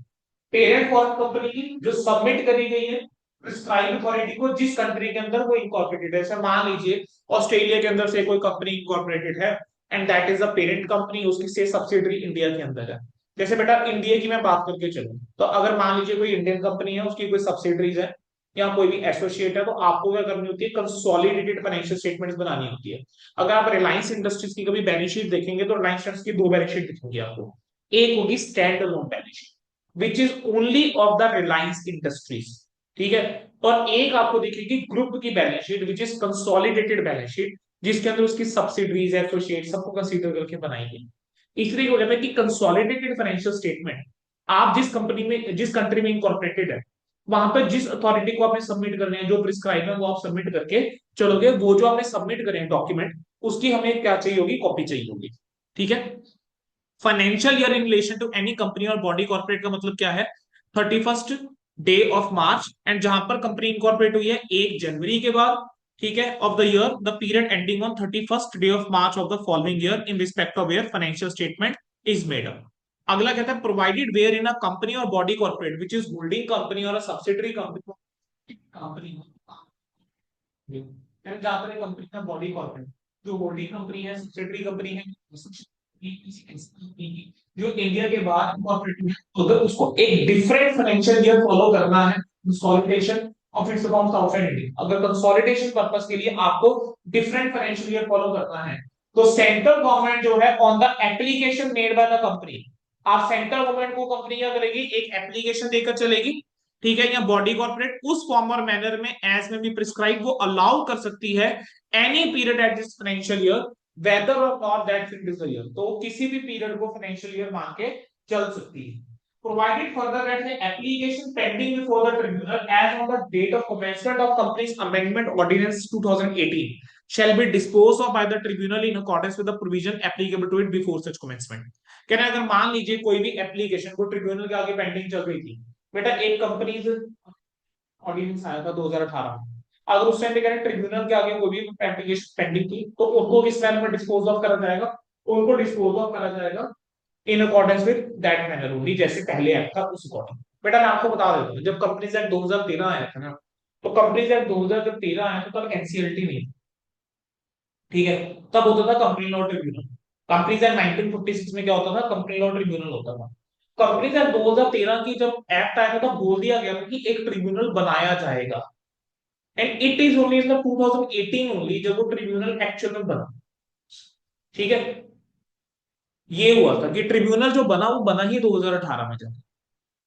parent foreign company की जो submit करी गई है प्रिस्क्राइब अथॉरिटी को जिस कंट्री के अंदर वो इनकॉर्पोरेटेड है। जैसे मान लीजिए ऑस्ट्रेलिया के अंदर से कोई कंपनी इनकॉर्पोरेटेड है and that is the parent company, उसकी से सब्सिडरी इंडिया के अंदर है। जैसे बेटा इंडिया की मैं बात करके चलूं, तो अगर मान लीजिए कोई इंडियन कंपनी है, उसकी कोई सब्सिडरीज है या कोई भी एसोसिएट है, तो आपको क्या करनी होती है, कंसोलिडेटेड फाइनेंशियल स्टेटमेंट्स बनानी होती है। अगर आप रिलायंस इंडस्ट्रीज की कभी बैलेंस शीट देखेंगे तो रिलायंस इंडस्ट्रीज की दो बैलेंस शीट दिखेंगी आपको। एक होगी stand alone balance sheet which is only of the Reliance industries, ठीक है। और एक आपको दिखेगी ग्रुप की balance sheet which is consolidated balance sheet, जिसके अंदर उसकी सब्सिडरीज एसोसिएट सबको कंसीडर करके बनाई गई। तीसरी हो जाता है कि कंसोलिडेटेड फाइनेंशियल स्टेटमेंट, आप जिस कंपनी में जिस कंट्री में इनकॉर्पोरेटेड है वहां पर जिस अथॉरिटी को आपने सबमिट करने हैं जो प्रिस्क्राइब है वो आप सबमिट करके चलोगे, वो जो आपने सबमिट करे हैं डॉक्यूमेंट उसकी हमें क्या चाहिए होगी, कॉपी चाहिए होगी, ठीक है। Financial year in relation to any company और बॉडी कॉर्पोरेट का मतलब क्या है, 31st day of March, and जहां पर कंपनी इनकॉर्पोरेट हुई है 1 जनवरी के बाद, ठीक है, of the year the period ending on 31st day of March of the following year in respect of year financial statement is made up. अगला कहता है provided wherein a company और body corporate which is holding company or a subsidiary company, company जहां पर company का body corporate जो holding company है, subsidiary company है, जो इंडिया के बाहर इनकॉर्पोरेट है, तो अगर उसको एक डिफरेंट फाइनेंशियल ईयर फॉलो करना है consolidation of its accounts outside India, अगर कंसोलिडेशन पर्पस के लिए आपको डिफरेंट फाइनेंशियल ईयर फॉलो करना है, तो सेंट्रल गवर्नमेंट जो है on the application made by the company, आप सेंट्रल गवर्नमेंट को कंपनी क्या करेगी, एक एप्लीकेशन देकर चलेगी, ठीक है, या बॉडी कॉर्पोरेट उस फॉर्म और मैनर में एज में भी प्रिस्क्राइब वो अलाउ कर सकती है any period at this financial year whether or not that fit is the year, तो किसी भी पीरियड को फाइनेंशियल ईयर मान के चल सकती है। Provided further that the application pending before the tribunal as on the date of commencement of companies amendment ordinance 2018 shall be disposed of by the tribunal in accordance with the provision applicable to it before such commencement। कहना है अगर मान लीजिए कोई भी application को tribunal के आगे पेंडिंग चल रही थी, बेटा एक कंपनी ऑर्डिनेंस आया था 2018 में, अगर उस टाइम पे कह रहे ट्रिब्यूनल के आगे कोई भी एप्लीकेशन पेंडिंग थी तो उनको किस मैनर में डिस्पोज ऑफ करा जाएगा, उनको डिस्पोज ऑफ करा जाएगा इन accordance with that manner only, जैसे पहले एक्ट था उस अकॉर्डिंग। बेटा मैं आपको बता देता हूँ, जब कंपनीज एक्ट 2013 आया था ना, तो कंपनीज एक्ट 2013 आया था तब एनसीएलटी नहीं, ठीक है, तब होता था company law tribunal. Companies act 1956 में क्या होता था, कंपनी लॉ ट्रिब्यूनल होता था। कंपनीज एक्ट 2013 की जब एक्ट आया था तब बोल दिया गया था कि एक ट्रिब्यूनल बनाया जाएगा, and it is only in the 2018 only जब वो ट्रिब्यूनल एक्चुअल में बना, ठीक है। ये हुआ था कि ट्रिब्यूनल जो बना वो बना ही 2018 में जब,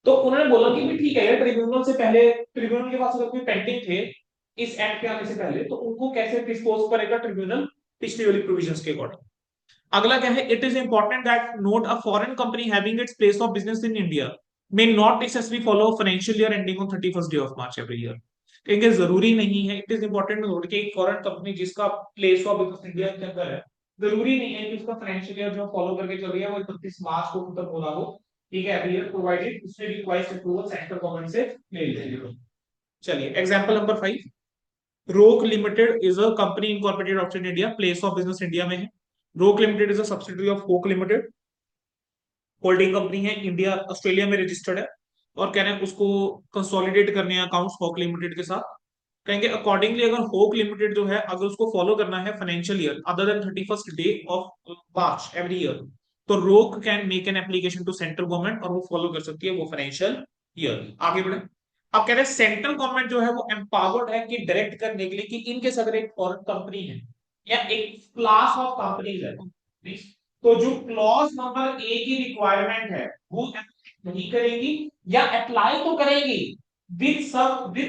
तो उन्होंने बोला कि भी ठीक है यार, ट्रिब्यूनल से पहले ट्रिब्यूनल के पास अगर कोई पेंडिंग थे इस एक्ट के आने से पहले, तो उनको कैसे डिस्पोज करेगा ट्रिब्यूनल, पिछली वाली प्रोविजंस के अकॉर्डिंग। अगला क्या है, it is important that note a foreign company having its place of business in India may not necessary follow financial year ending on 31st day of March every year. कहेंगे जरूरी नहीं है, it is important note कि एक foreign company जिसका place of business India के अंदर है, जरूरी नहीं है कि उसका फाइनेंशियल ईयर जो फॉलो करके चल रही है वो 31 मार्च को खत्म हो रहा हो, ठीक है, एवरी ईयर प्रोवाइडेड उससे रिक्वायर्ड अप्रूवल सेंट्रल गवर्नमेंट से ले लीजिए। चलिए एग्जांपल नंबर 5, रोक limited is a company incorporated outside India, place of business India में है। रोक limited is a subsidiary of होक लिमिटेड, होल्डिंग कंपनी है, इंडिया ऑस्ट्रेलिया में रजिस्टर्ड है, और कह रहे हैं उसको कंसोलिडेट करने हैं अकाउंट्स होक लिमिटेड के साथ। कहेंगे अकॉर्डिंगली अगर होक लिमिटेड जो है अगर उसको फॉलो करना है financial year other than 31st day of March every year, तो रोक can make an application to central government और वो फॉलो कर सकती है वो फाइनेंशियल ईयर। आगे बढ़े, अब कह रहे हैं सेंट्रल गवर्नमेंट जो है वो एम्पावर्ड है कि डायरेक्ट करने के लिए कि इनके अगर एक फॉरेन कंपनी है या एक क्लास ऑफ कंपनीज है, तो जो क्लॉज नंबर ए की रिक्वायरमेंट है वो नहीं करेगी, या अप्लाई तो करेगी with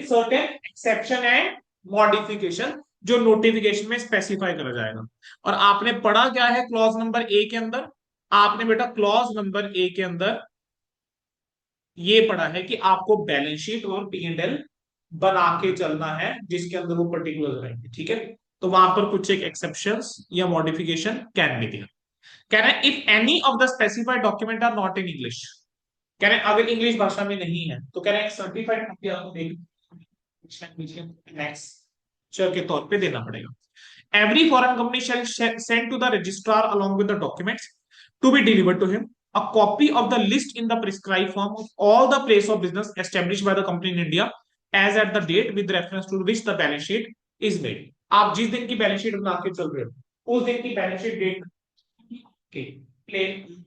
certain exception and modification, जो नोटिफिकेशन में स्पेसिफाई करा जाएगा। और आपने पढ़ा क्या है क्लॉज नंबर ए के अंदर? आपने बेटा क्लॉज नंबर ए के अंदर ये पढ़ा है कि आपको बैलेंस शीट और पी एंड एल बना के चलना है, जिसके अंदर वो पर्टिकुलर रहेंगे, ठीक है। तो वहां पर कुछ एक एक्सेप्शंस या मॉडिफिकेशन कैन बी दिया। कह रहे हैं if any of the specified document are not in English, कह रहे हैं अगर इंग्लिश भाषा में नहीं है तो कह रहे हैं सर्टिफाइड कॉपी आपको नेक्स्ट के तौर पे देना पड़ेगा। Every foreign company shall send to the registrar along with the documents to be delivered to him a copy of the list in the prescribed form of all the place of business established by the company in India as at the date with reference to which the balance sheet is made। आप जिस दिन की balance sheet बना के चल रहे हो उस दिन की बैलेंस शीट डेट के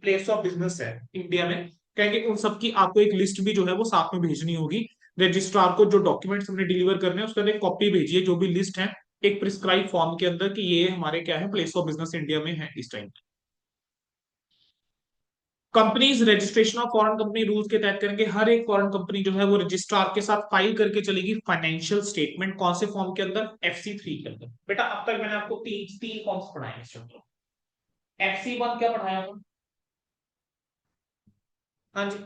प्लेस ऑफ बिजनेस है इंडिया में, कहेंगे उन सबकी आपको एक लिस्ट भी जो है वो साथ में भेजनी होगी। रजिस्ट्रार को जो डॉक्यूमेंट्स हमने डिलीवर करने हैं उसका एक कॉपी भेजिए, जो भी लिस्ट है एक प्रिस्क्राइब फॉर्म के अंदर कि ये हमारे क्या है प्लेस ऑफ बिजनेस इंडिया में है इस time. Companies registration of foreign company rules के तहत करेंगे हर एक फॉरेन कंपनी जो है वो रजिस्ट्रार के साथ फाइल करके चलेगी फाइनेंशियल स्टेटमेंट, कौन से फॉर्म के अंदर? FC3 के अंदर। बेटा अब तक मैंने आपको तीन तीन फॉर्म्स पढ़ाए इस चैप्टर। FC1 क्या पढ़ाया था? हाँ जी,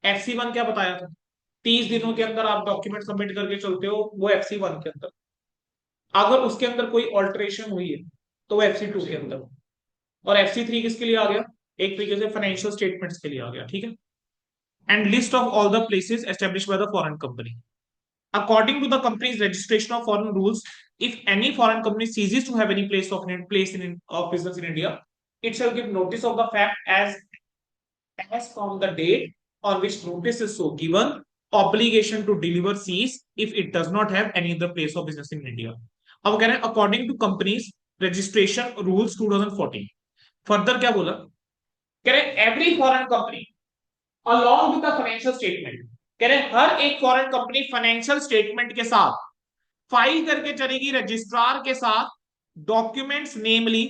FC1 क्या बताया था? 30 दिनों के अंदर आप डॉक्यूमेंट सबमिट करके चलते हो, वो FC1 के अंदर। अगर उसके अंदर कोई ऑल्टरेशन हुई है तो वो FC2 के अंदर। और FC3 किसके लिए आ गया? एक तरीके से फाइनेंशियल स्टेटमेंट्स के लिए आ गया, ठीक है। And list of all the places established by the foreign company according to the company's registration of foreign rules, if any foreign company ceases to have any place in of business in India, it shall give notice of the fact as from the date on which notice is so given, obligation to deliver cease if it does not have any other place of business in India। अब कह रहे हैं according to companies registration rules 2014। Further क्या बोला? कह रहे every foreign company along with the financial statement, कह रहे हर एक फॉरेन कंपनी फाइनेंशियल स्टेटमेंट के साथ फाइल करके चलेगी रजिस्ट्रार के साथ डॉक्यूमेंट्स, नेमली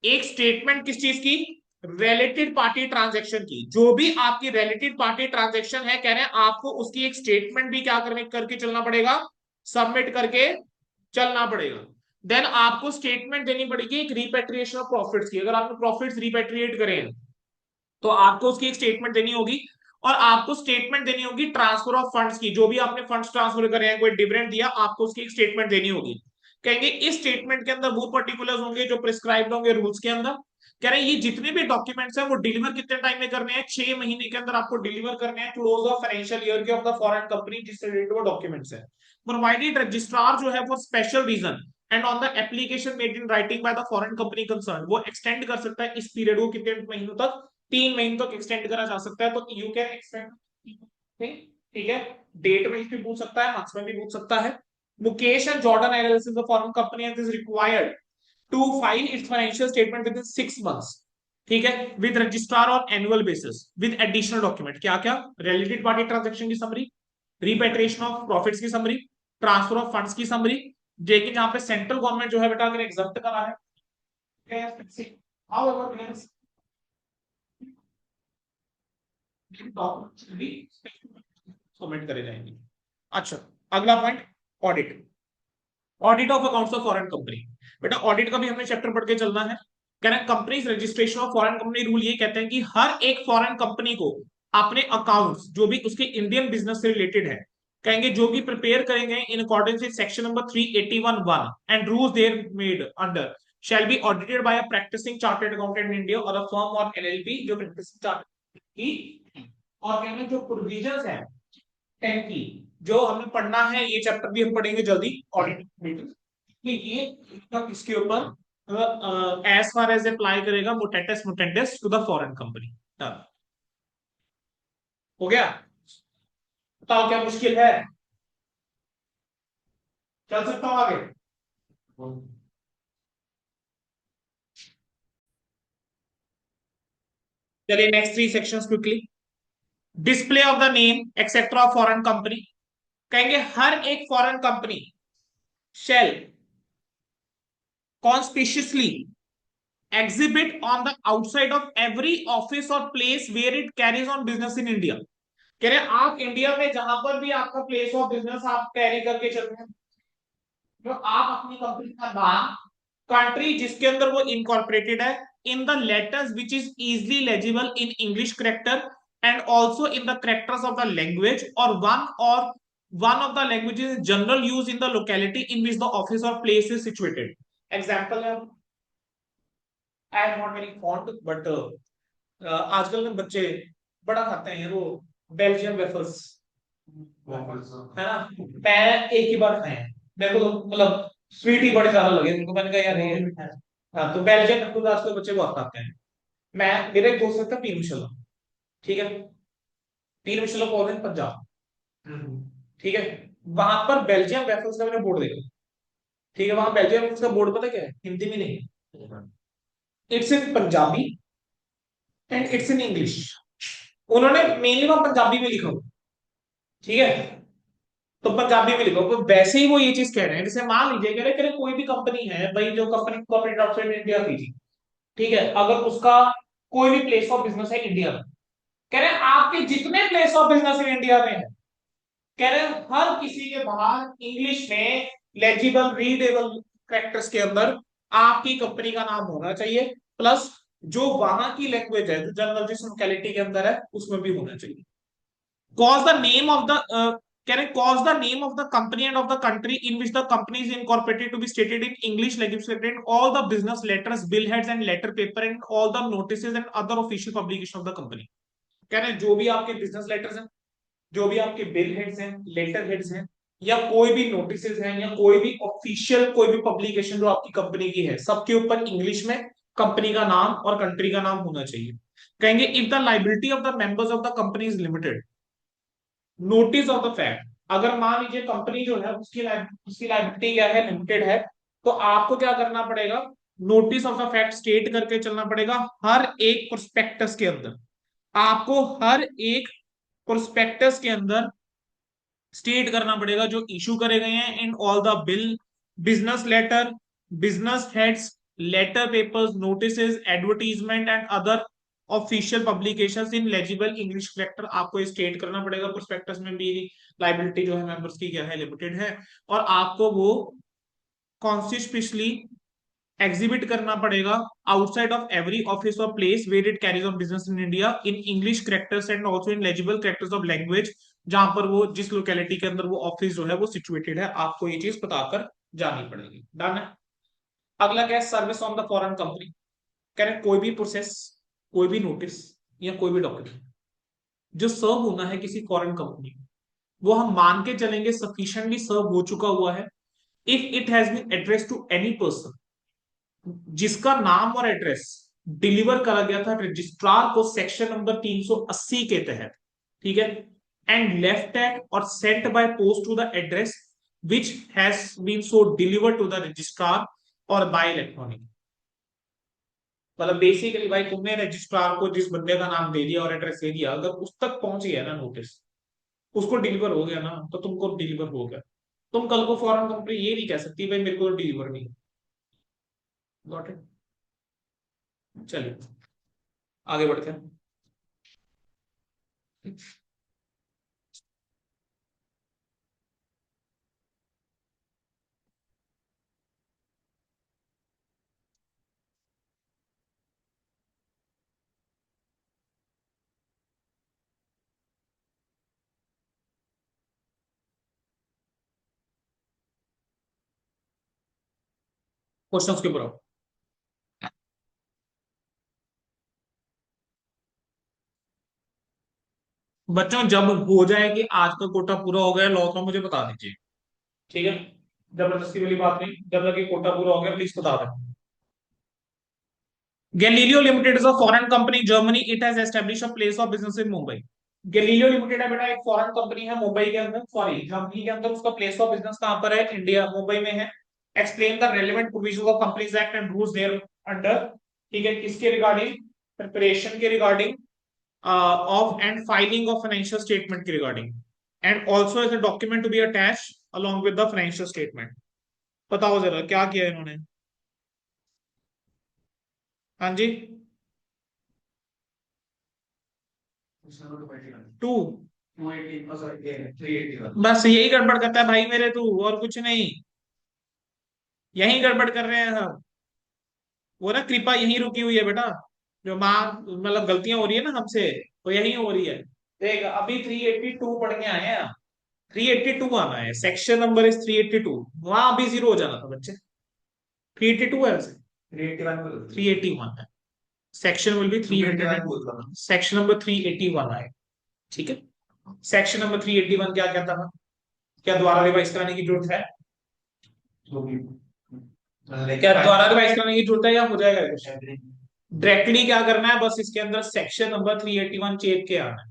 एक स्टेटमेंट किस चीज की? रिलेटेड पार्टी ट्रांजैक्शन की। जो भी आपकी रिलेटेड पार्टी ट्रांजैक्शन है कह रहे हैं आपको उसकी एक स्टेटमेंट भी क्या करने करके चलना पड़ेगा? सबमिट करके चलना पड़ेगा। देन आपको स्टेटमेंट देनी पड़ेगी एक रिपेट्रिएशन ऑफ प्रॉफिट्स की। अगर आपने प्रॉफिट्स रिपेट्रिएट करे हैं तो आपको उसकी एक स्टेटमेंट देनी होगी। और आपको स्टेटमेंट देनी होगी ट्रांसफर ऑफ फंड्स की, जो भी आपने फंड्स ट्रांसफर करे हैं, कोई डिविडेंड दिया, आपको उसकी एक स्टेटमेंट देनी होगी। कहेंगे इस स्टेटमेंट के अंदर वो पर्टिकुलर्स होंगे जो प्रिस्क्राइब्ड होंगे रूल्स के अंदर। कह रहे हैं ये जितने भी डॉक्यूमेंट्स हैं वो डिलीवर कितने टाइम में करने हैं? 6 महीने के अंदर आपको डिलीवर करने हैं क्लोज ऑफ फाइनेंशियल ईयर के ऑफ द फॉरेन कंपनी जिससे रिलेटेड वो डॉक्यूमेंट्स है। प्रोवाइडेड रजिस्ट्रार जो है for special reason and on the application made in writing by the foreign company concern, वो एक्सटेंड कर सकता है इस पीरियड को कितने महीनों तक? 3 महीने तक एक्सटेंड करा जा सकता है। तो यू कैन एक्सटेंड, ठीक है। डेट में भी पूछ सकता है, मंथ्स में भी पूछ सकता है। Mukesh and Jordan analysis the foreign company is required to file its financial statement within 6 months, ठीक है, with registrar on annual basis with additional document. क्या क्या? रिलेटेड पार्टी ट्रांजैक्शन की समरी, रिपेट्रिएशन ऑफ प्रॉफिट्स की summary, transfer of funds की summary. लेकिन यहाँ पे सेंट्रल गवर्नमेंट जो है बेटा अगर एग्जम्प्ट करा है, सबमिट करे जाएंगे। अच्छा, अगला point, audit. Audit of accounts of foreign company. बेटा ऑडिट का भी हमें चैप्टर पढ़ के चलना है। कह रहे हैं companies registration of foreign company rule ये कहते हैं कि हर एक फॉरेन कंपनी को अपने अकाउंट्स जो भी उसके इंडियन बिजनेस से रिलेटेड है, कहेंगे जो भी प्रिपेयर करेंगे in accordance with section number 381(1) and rules there made under shall be audited by a practicing chartered accountant in India or a firm or LLP जो practicing chartered की। और कहने जो प्रोविजंस है 10 की जो हमें पढ़ना है, ये चैप्टर भी हम पढ़ेंगे जल्दी ऑडिट कि ये इसके ऊपर एज फार एज अप्लाई करेगा मुटेंटस मुटेंटस टू द फॉरेन कंपनी। हो गया? बताओ क्या मुश्किल है? चल सकता हूं आगे? चलिए next 3 sections quickly. Display of the name etcetera foreign company, कहेंगे हर एक foreign company shall conspicuously exhibit on the outside of every office or place where it carries on business in India। कह रहे आप इंडिया में जहां पर भी आपका प्लेस ऑफ बिजनेस आप कैरी करके चल रहे हैं, तो आप अपनी कंपनी का नाम, कंट्री जिसके अंदर वो इनकॉर्पोरेटेड है, in the letters which is easily legible in English character and also in the characters of the language, or one of the languages general use in the locality in which the office और place is situated. Example है, I am not very fond but आजकल के बच्चे बड़ा खाते हैं वो Belgium waffles, है ना। मैं एक ही बार खाए हैं, मेरे को तो मतलब स्वीट ही बड़े ज्यादा लगे उनको, मैंने कहा यार ये, हाँ तो बेल्जियम वेफल्स आजकल बच्चे बहुत खाते हैं। मैं, मेरा एक दोस्त था पीर मिशेल, ठीक है, पीर मिशेल कॉलेज पंजाब, ठीक है, वहां पर बेल्जियम वेफल्स का मैंने बोर्ड देखा, ठीक है, वहां बेल्जियम वेफल्स का बोर्ड पता क्या है, हिंदी में नहीं, it's in Punjabi and it's in English. उन्होंने मेनली वहां पंजाबी में लिखा हुआ, ठीक है, तो पंजाबी में लिखो, तो वैसे ही वो ये चीज कह रहे हैं, जैसे मान लीजिए कह रहे कोई भी कंपनी है भाई, जो कंपनी कॉर्पोरेट आउटसाइड इंडिया की थी, ठीक है, अगर उसका कोई भी प्लेस ऑफ बिजनेस है इंडिया में, कह रहे हैं आपके जितने place of business in India में है, कह रहे हैं हर किसी के बाहर इंग्लिश में लेजिबल रीडेबल कैरेक्टर्स के अंदर आपकी कंपनी का नाम होना चाहिए, प्लस जो वहां की लैंग्वेज है, जो जनरल जिस लोकेलिटी के अंदर है उसमें भी होना चाहिए। cause the name of the can I cause the name of the company and of the country in which the company is incorporated to be stated in English legislated all the business letters, bill heads and letter paper and all the notices and other official publication of the company। कह रहे हैं जो भी आपके business letters हैं, जो भी आपके बिल हेड्स हैं, लेटर हेड्स हैं, या कोई भी नोटिस हैं, या कोई भी ऑफिशियल कोई भी पब्लिकेशन जो आपकी कंपनी की है, सबके ऊपर इंग्लिश में कंपनी का नाम और कंट्री का नाम होना चाहिए। कहेंगे if the liability of the members of the company is limited, notice of the fact, अगर मान लीजिए कंपनी जो है उसकी लाइबिलिटी क्या है, लिमिटेड है, तो आपको क्या करना पड़ेगा, notice of the fact state करके चलना पड़ेगा हर एक प्रोस्पेक्टस के अंदर। आपको हर एक प्रोस्पेक्टस के अंदर स्टेट करना पड़ेगा जो इशू करे गए हैं, in all the bill, business letter, business heads, letter papers, notices, advertisement and other official publications in legible English character. आपको ये स्टेट करना पड़ेगा प्रोस्पेक्टस में भी लाइबिलिटी जो है मेंबर्स की क्या है, लिमिटेड है, और आपको वो कॉन्स्टिट्यूशनली एग्जिबिट करना पड़ेगा आउटसाइड ऑफ एवरी ऑफिस और place where it carries on business in India in English characters and also in legible characters of language, जहां पर वो जिस लोकेलिटी के अंदर वो ऑफिस जो है वो सिचुएटेड है, आपको ये चीज बताकर जानी पड़ेगी। डन है। अगला क्या है, service on the foreign company. कह रहे कोई भी प्रोसेस, कोई भी नोटिस या कोई भी डॉक्यूमेंट जो सर्व होना है किसी फॉरेन कंपनी, वो हम मान के चलेंगे सफिशिएंटली सर्व हो चुका हुआ है if it has been address to any person, जिसका नाम और एड्रेस डिलीवर करा गया था रजिस्ट्रार को सेक्शन नंबर 380 के तहत, ठीक है, एंड लेफ्ट एट और sent by post to the address which has been so deliver to the registrar और बाय इलेक्ट्रॉनिक। मतलब बेसिकली भाई तुमने रजिस्ट्रार को जिस बंदे का नाम दे दिया और एड्रेस दे दिया, अगर उस तक पहुंच गया ना नोटिस, उसको डिलीवर हो गया ना, तो तुमको डिलीवर हो गया। तुम कल को फॉरेन कंपनी ये नहीं कह सकती भाई मेरे को डिलीवर नहीं। Got it. चलिए आगे बढ़ते हैं। क्वेश्चंस के ऊपर आओ। बच्चों जब हो जाए कि आज का कोटा पूरा हो गया लॉ का मुझे बता दीजिए, ठीक है, जबरदस्ती वाली बात नहीं, जब लगे कोटा पूरा हो गया प्लीज बता दें। Galileo limited is a foreign company Germany, it has establish a place of business in Mumbai. Galileo limited है बेटा, एक फॉरेन कंपनी है मुंबई के अंदर, सॉरी जर्मनी के अंदर, उसका प्लेस ऑफ बिजनेस कहां पर है, इंडिया, मुंबई में है। Explain the relevant provisions of companies act and rules thereunder, ठीक है, किसके रिगार्डिंग, प्रिपरेशन के regarding, of and filing of financial statement के regarding, and also as a document to be attached along with the financial statement। बताओ जरा क्या किया इन्होंने। हाँ जी। टू। बस यही गड़बड़ करता है भाई मेरे, तू और कुछ नहीं। यही गड़बड़ कर रहे हैं हम। वो ना कृपा यहीं रुकी हुई है बेटा। जो माँ मतलब गलतियां हो रही है ना हमसे, वो यही हो रही है। देख अभी 382 पढ़ के आए हैं। 382 आना है, सेक्शन नंबर इज 382। वहां अभी जीरो हो जाना था बच्चे। 382 है वैसे। 381 है। Section will be 300। Section number 381 आए। ठीक है। सेक्शन नंबर 381 क्या कहता था? क्या दोबारा रिवाइज कराने की जरूरत है? क्या दोबारा रिवाइज कराने की जरूरत है या हो जाएगा? डायरेक्टली क्या करना है, बस इसके अंदर सेक्शन नंबर 381 चेप के आना है।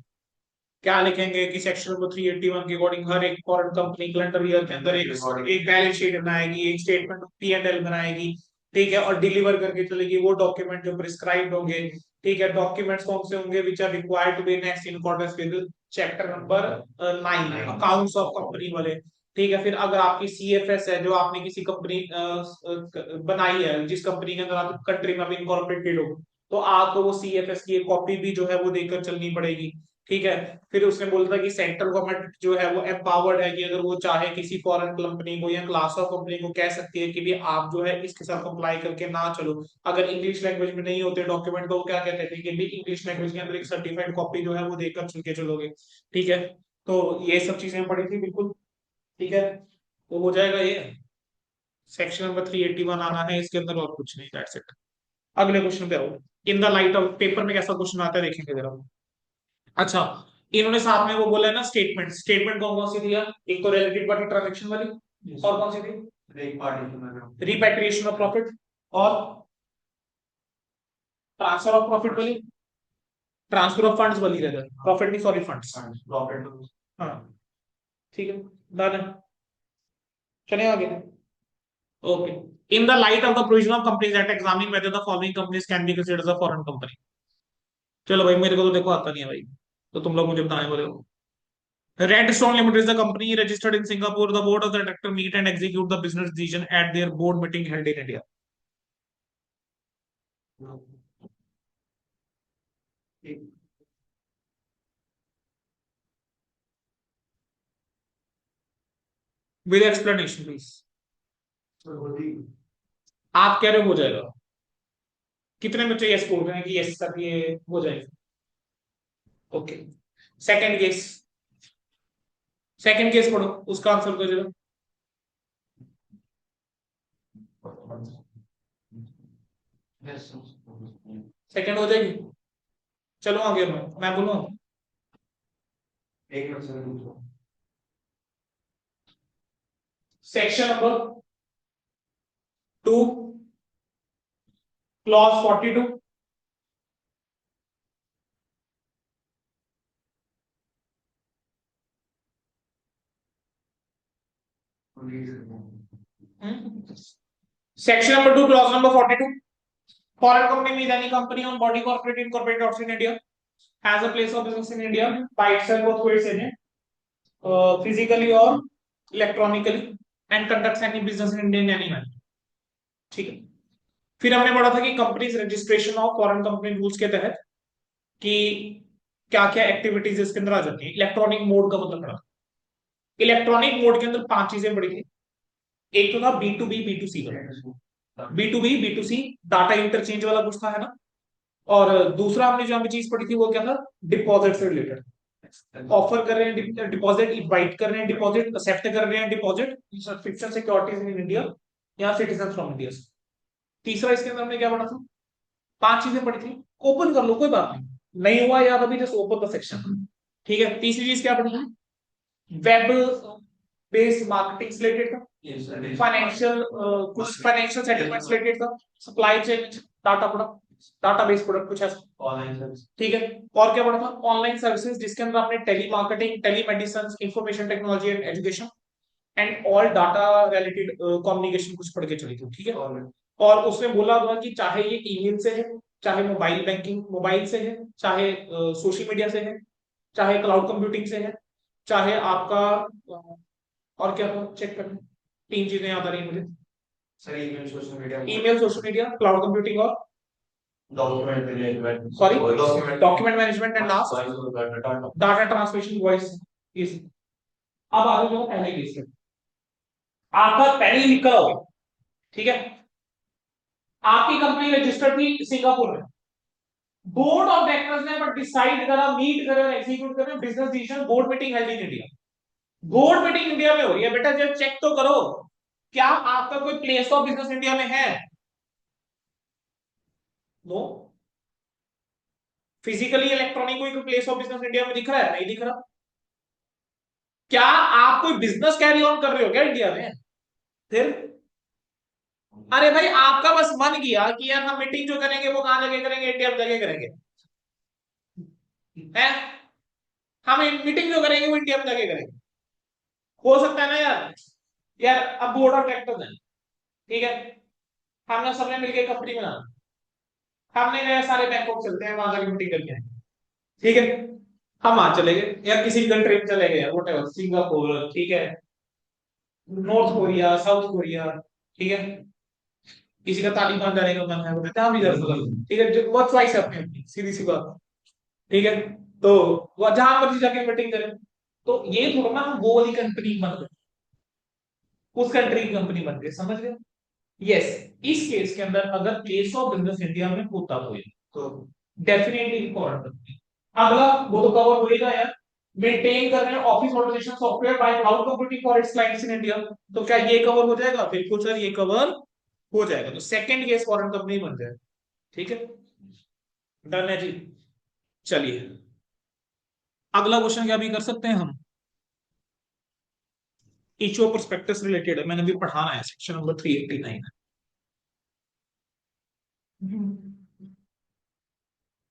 क्या लिखेंगे कि सेक्शन नंबर 381 के अकॉर्डिंग हर एक फॉरेन कंपनी कैलेंडर ईयर के अंदर एक बैलेंस शीट बनाएगी, एक स्टेटमेंट पी एंड एल बनाएगी। ठीक है, और डिलीवर करके चलेगी वो डॉक्यूमेंट जो प्रिस्क्राइब्ड होंगे। ठीक है, डॉक्यूमेंट्स कौन से होंगे? Which are required to be next in accordance with chapter number 9 accounts of company वाले। ठीक है, फिर अगर आपकी सीएफएस है जो आपने किसी कंपनी बनाई है, जिस कंपनी के अंदर आप कंट्री में भी इनकॉर्पोरेटेड हो, तो आपको वो सीएफएस की एक कॉपी भी जो है वो देकर चलनी पड़ेगी। ठीक है। फिर उसने बोला था कि सेंट्रल गवर्नमेंट जो है वो एम्पावर्ड है कि अगर वो चाहे किसी फॉरेन कंपनी को या क्लास ऑफ कंपनी को कह सकती है कि भी आप जो है इसके साथ कंप्लाई करके ना चलो। अगर इंग्लिश लैंग्वेज में नहीं होते डॉक्यूमेंट तो वो क्या कहते थे कि भी इंग्लिश लैंग्वेज के अंदर एक सर्टिफाइड कॉपी जो है वो देकर चल के चलोगे। ठीक है। तो ये सब चीजें पड़ी थी बिल्कुल। ठीक है, तो हो जाएगा ये। सेक्शन नंबर 381 आना है इसके अंदर, और कुछ नहीं, दैट्स इट। अगले क्वेश्चन पे आओ। इन द लाइट ऑफ पेपर में कैसा क्वेश्चन आता है देखेंगे जरा। अच्छा, इन्होंने साथ में वो बोला है ना स्टेटमेंट। स्टेटमेंट कौन कौन सी दिया? एक तो रिलेटेड पार्टी ट्रांजैक्शन वाली, और कौन सी थी? रिपैट्रिएशन ऑफ प्रॉफिट, और ट्रांसफर ऑफ प्रॉफिट वाली। ट्रांसफर ऑफ फंड्स वाली रहता है, प्रॉफिट नहीं, सॉरी फंड्स। हाँ, ठीक है, डन है। चले आगे। Okay. In the light of the provision of companies act examine whether the following companies can be considered as a foreign company. चलो भाई, मेरे को तो देखो आता नहीं है भाई, तो तुम लोग मुझे बताने वाले हो। Redstone Limited is the company registered in Singapore. The board of the director meet and execute the business decision at their board meeting held in India. With explanation, please. आप कह रहे हो जाएगा? कितने बच्चे यस बोल रहे हैं कि यस सर ये हो जाएगा? Okay. Second case. Second case पढ़ो, उसका आंसर कर जरा। सेकंड हो जाएगी। चलो आगे, मैं बोलूँ। Section number 2 clause 42। Section number 2 clause number 42। Foreign company means any company on body corporate incorporated outside India has a place of business in India by itself or through its agent, physically or electronically, and conducts any business in India in any manner. ठीक है। फिर हमने पढ़ा था कि companies registration of foreign company rules के तहत कि क्या क्या एक्टिविटीज इसके अंदर आ जाती है। इलेक्ट्रॉनिक मोड का मतलब पढ़ा। इलेक्ट्रॉनिक मोड के अंदर 5 चीजें पड़ी थी। एक तो था B to B to C वाला। B to B to C data interchange वाला कुछ था, है ना? और दूसरा हमने जो हमें चीज पढ़ी थी वो क्या था? डिपॉजिट से रिलेटेड। ऑफर कर रहे हैं डिपॉजिट, इनवाइट कर रहे हैं डिपॉजिट, एक्सेप्ट कर रहे हैं deposit, fiction securities in India या सिटीजन फ्रॉम इंडिया। तीसरा इसके अंदर हमने क्या पढ़ा था? 5 चीजें पढ़ी थी। ओपन कर लो, कोई बात नहीं, नहीं हुआ याद अभी, जस्ट ओपन द सेक्शन। ठीक है, तीसरी चीज क्या पढ़ी थी? वेब बेस्ड मार्केटिंग से रिलेटेड था। फाइनेंशियल कुछ फाइनेंशियल सेटलमेंट रिलेटेड था। Supply chain data product, database product कुछ ऐसा। ऑनलाइन सर्विस, ठीक है। और क्या पढ़ा था? ऑनलाइन सर्विसेज, जिसके अंदर आपने telemarketing, telemedicine, information technology and education and all data related communication कुछ पढ़ के चली थी। ठीक है। और उसने बोला था कि चाहे ये ईमेल से है, चाहे मोबाइल बैंकिंग मोबाइल से है, चाहे सोशल मीडिया से है, चाहे क्लाउड कंप्यूटिंग से है, चाहे आपका और क्या था चेक करना। 3 चीजें याद आ रही है मुझे। Sir email, social media, cloud computing or sorry, document management and last data transmission voice is. अब आ जाओ पहले केस में, आपका पहले ही लिखा होगा, ठीक है। आपकी कंपनी रजिस्टर्ड थी सिंगापुर में, बोर्ड ऑफ डायरेक्टर्स ने बट डिसाइड करा, मीट करा, एग्जीक्यूट करा business decision, board meeting held in India. Board meeting India में हो रही है बेटा, जब चेक तो करो क्या आपका कोई प्लेस ऑफ बिजनेस इंडिया में है। नो, फिजिकली इलेक्ट्रॉनिक कोई प्लेस ऑफ बिजनेस इंडिया में दिख रहा है? नहीं दिख रहा। क्या आप कोई बिजनेस कैरी ऑन कर रहे हो क्या इंडिया में? फिर अरे भाई आपका बस मन किया कि यार हम मीटिंग जो करेंगे वो कहां जगह करेंगे, इंडिया में जगह करेंगे, है? हम मीटिंग जो करेंगे वो इंडिया में जगह करेंगे। हो सकता है ना यार। यार अब बोर्ड ऑफ डायरेक्टर्स है, ठीक है, हमने सबने मिलकर कंपनी बनाना, हमने गए सारे बैंकॉक चलते हैं, वहां जाके मीटिंग करके आएंगे, ठीक है। हम वहां चले गए या किसी कंट्री में चले गए, वोटेवर, सिंगापुर, ठीक है, नॉर्थ कोरिया, साउथ कोरिया, ठीक है। किसी का तालिबान जाने का मन है, वो जहां भी जा सकता है, ठीक है, जो बहुत च्वाइस है अपनी अपनी, सीधी सी बात, ठीक है। तो वो जहां मर्जी जाके मीटिंग करें, तो ये थोड़ा ना हम वो वाली कंपनी बन गए, उस कंट्री की कंपनी बन गए, समझ गए? यस। इस केस के अंदर अगर प्लेस ऑफ बिजनेस इंडिया में होता कोई, तो डेफिनेटली फॉरेन कंपनी। अगला वो तो कवर होएगा यार, मेंटेन कर रहे हैं office automation software by cloud computing for its clients in India, तो क्या ये कवर हो जाएगा? बिल्कुल सर, ये कवर हो जाएगा, तो सेकंड केस फॉरेन कंपनी बन जाएगा, ठीक है। डन है जी। चलिए, अगला क्वेश्चन क्या भी कर सकते हैं हम, इशू ऑफ प्रोस्पेक्टस रिलेटेड है, मैंने भी पढ़ाना है, सेक्शन नंबर 389 है।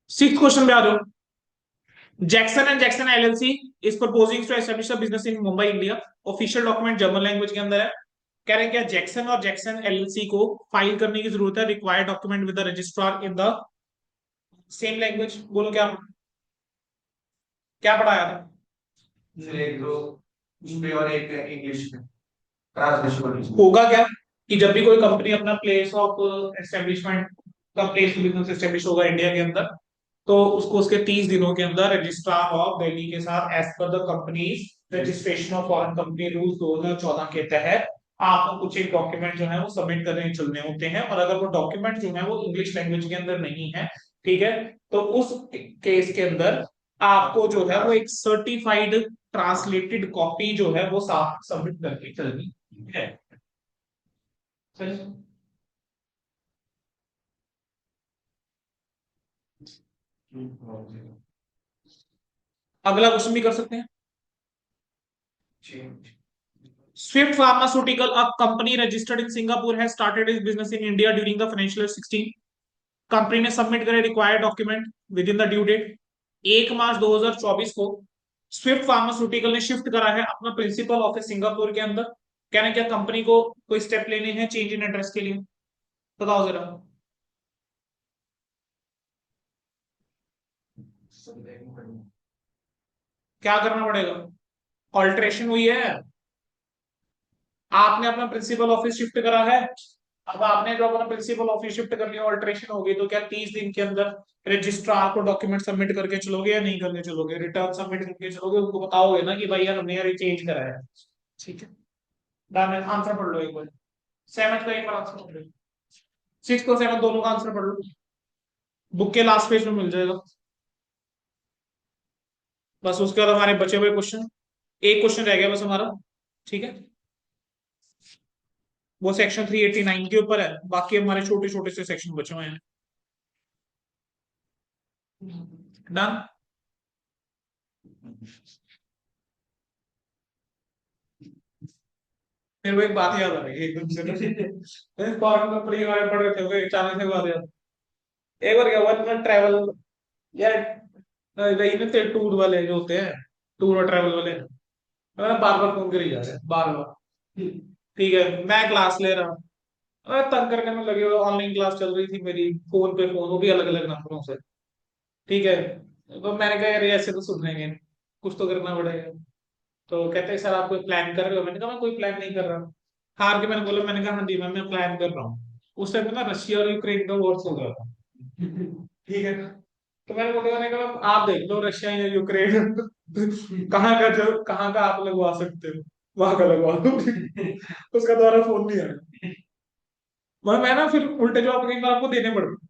सिक्स क्वेश्चन पे आ जाओ। Jackson and Jackson LLC is proposing to establish a business in Mumbai India. Official document German language के अंदर है। कह रहे हैं क्या जैक्सन और जैक्सन एलएलसी को फाइल करने की जरूरत है, required document with the registrar in the same language. बोलो क्या, क्या पढ़ाया था? एक तो हिंदी और एक इंग्लिश में ट्रांसलेशन होगा क्या कि जब भी कोई कंपनी अपना प्लेस ऑफ एस्टेब्लिशमेंट का प्लेस बिजनेस एस्टेब्लिश होगा इंडिया के अंदर, तो उसको उसके 30 दिनों के अंदर रजिस्ट्रार ऑफ दिल्ली के साथ एज पर the companies registration of foreign company rules 2014 के तहत आपको कुछ एक डॉक्यूमेंट जो है वो सबमिट करने चलने होते हैं, और अगर वो डॉक्यूमेंट जो है वो इंग्लिश लैंग्वेज के अंदर नहीं है, ठीक है, तो उस केस के अंदर आपको जो है वो एक सर्टिफाइड ट्रांसलेटेड कॉपी जो है वो साथ सबमिट करके चलनी है। अगला क्वेश्चन भी कर सकते हैं। Swift pharmaceutical, a company registered in Singapore, has started its business in India during the financial year 16। कंपनी ने सबमिट करे required document within the due date 1 March 2024 को। स्विफ्ट फार्मास्यूटिकल ने शिफ्ट करा है अपना प्रिंसिपल ऑफिस सिंगापुर के अंदर। कहना क्या कंपनी को कोई स्टेप लेने हैं चेंज इन एड्रेस के लिए? बताओ जरा। क्या करना पड़ेगा? ऑल्ट्रेशन हुई है, आपने अपना प्रिंसिपल ऑफिस शिफ्ट करा है, अब आपने जो अपना प्रिंसिपल ऑफिस शिफ्ट कर लिया, ऑल्ट्रेशन होगी, तो क्या 30 दिन के अंदर रजिस्ट्रार को डॉक्यूमेंट सबमिट करके चलोगे या नहीं करके चलोगे? रिटर्न सबमिट करके चलोगे, उनको बताओगे ना कि भाई यार हमने यार ये चेंज करा है, ठीक है। डन है, आंसर पढ़ लो एक बार, सेवन का एक बार आंसर पढ़ लो, 6 और 7 दोनों का आंसर पढ़ लो, बुक के लास्ट पेज में मिल जाएगा। बस उसके बाद हमारे बचे हुए क्वेश्चन, एक क्वेश्चन रह गया बस हमारा, ठीक है, वो सेक्शन 389 के ऊपर है, बाकी हमारे छोटे छोटे से सेक्शन बचे हुए हैं। डन। फिर वो एक बात याद आ रही है एकदम से फॉरेन कंपनी के बारे में पढ़ रहे थे, अचानक से बात याद, एक बार क्या हुआ ना, ट्रैवल यार, वही ना टूर वाले जो होते हैं, टूर और ट्रैवल वाले, बार बार फोन कर ही जा रहे हैं, बार बार, ठीक है, मैं क्लास ले रहा हूँ, तंग करने में लगे हुए, ऑनलाइन क्लास चल रही थी मेरी, फोन पे फोन, वो भी अलग अलग नंबरों से, ठीक है। तो मैंने कहा यार ऐसे तो सुन लेंगे, कुछ तो करना पड़ेगा। तो कहते हैं सर आप कोई प्लान कर रहे हो? मैंने कहा मैं कोई प्लान नहीं कर रहा। हार के मैंने बोला, मैंने कहा हाँ जी मैम मैं प्लान कर रहा हूँ। उस टाइम पे ना रशिया और यूक्रेन का वॉर चल रहा था, ठीक है। तो मैंने मोदी ने कहा आप देख लो रशिया या यूक्रेन कहाँ का, जो कहाँ का आप लगवा सकते हो वहां का लगवा दो। उसका दोबारा फोन नहीं आया। मैं ना फिर उल्टे जवाब कई बार आपको देने पड़ते।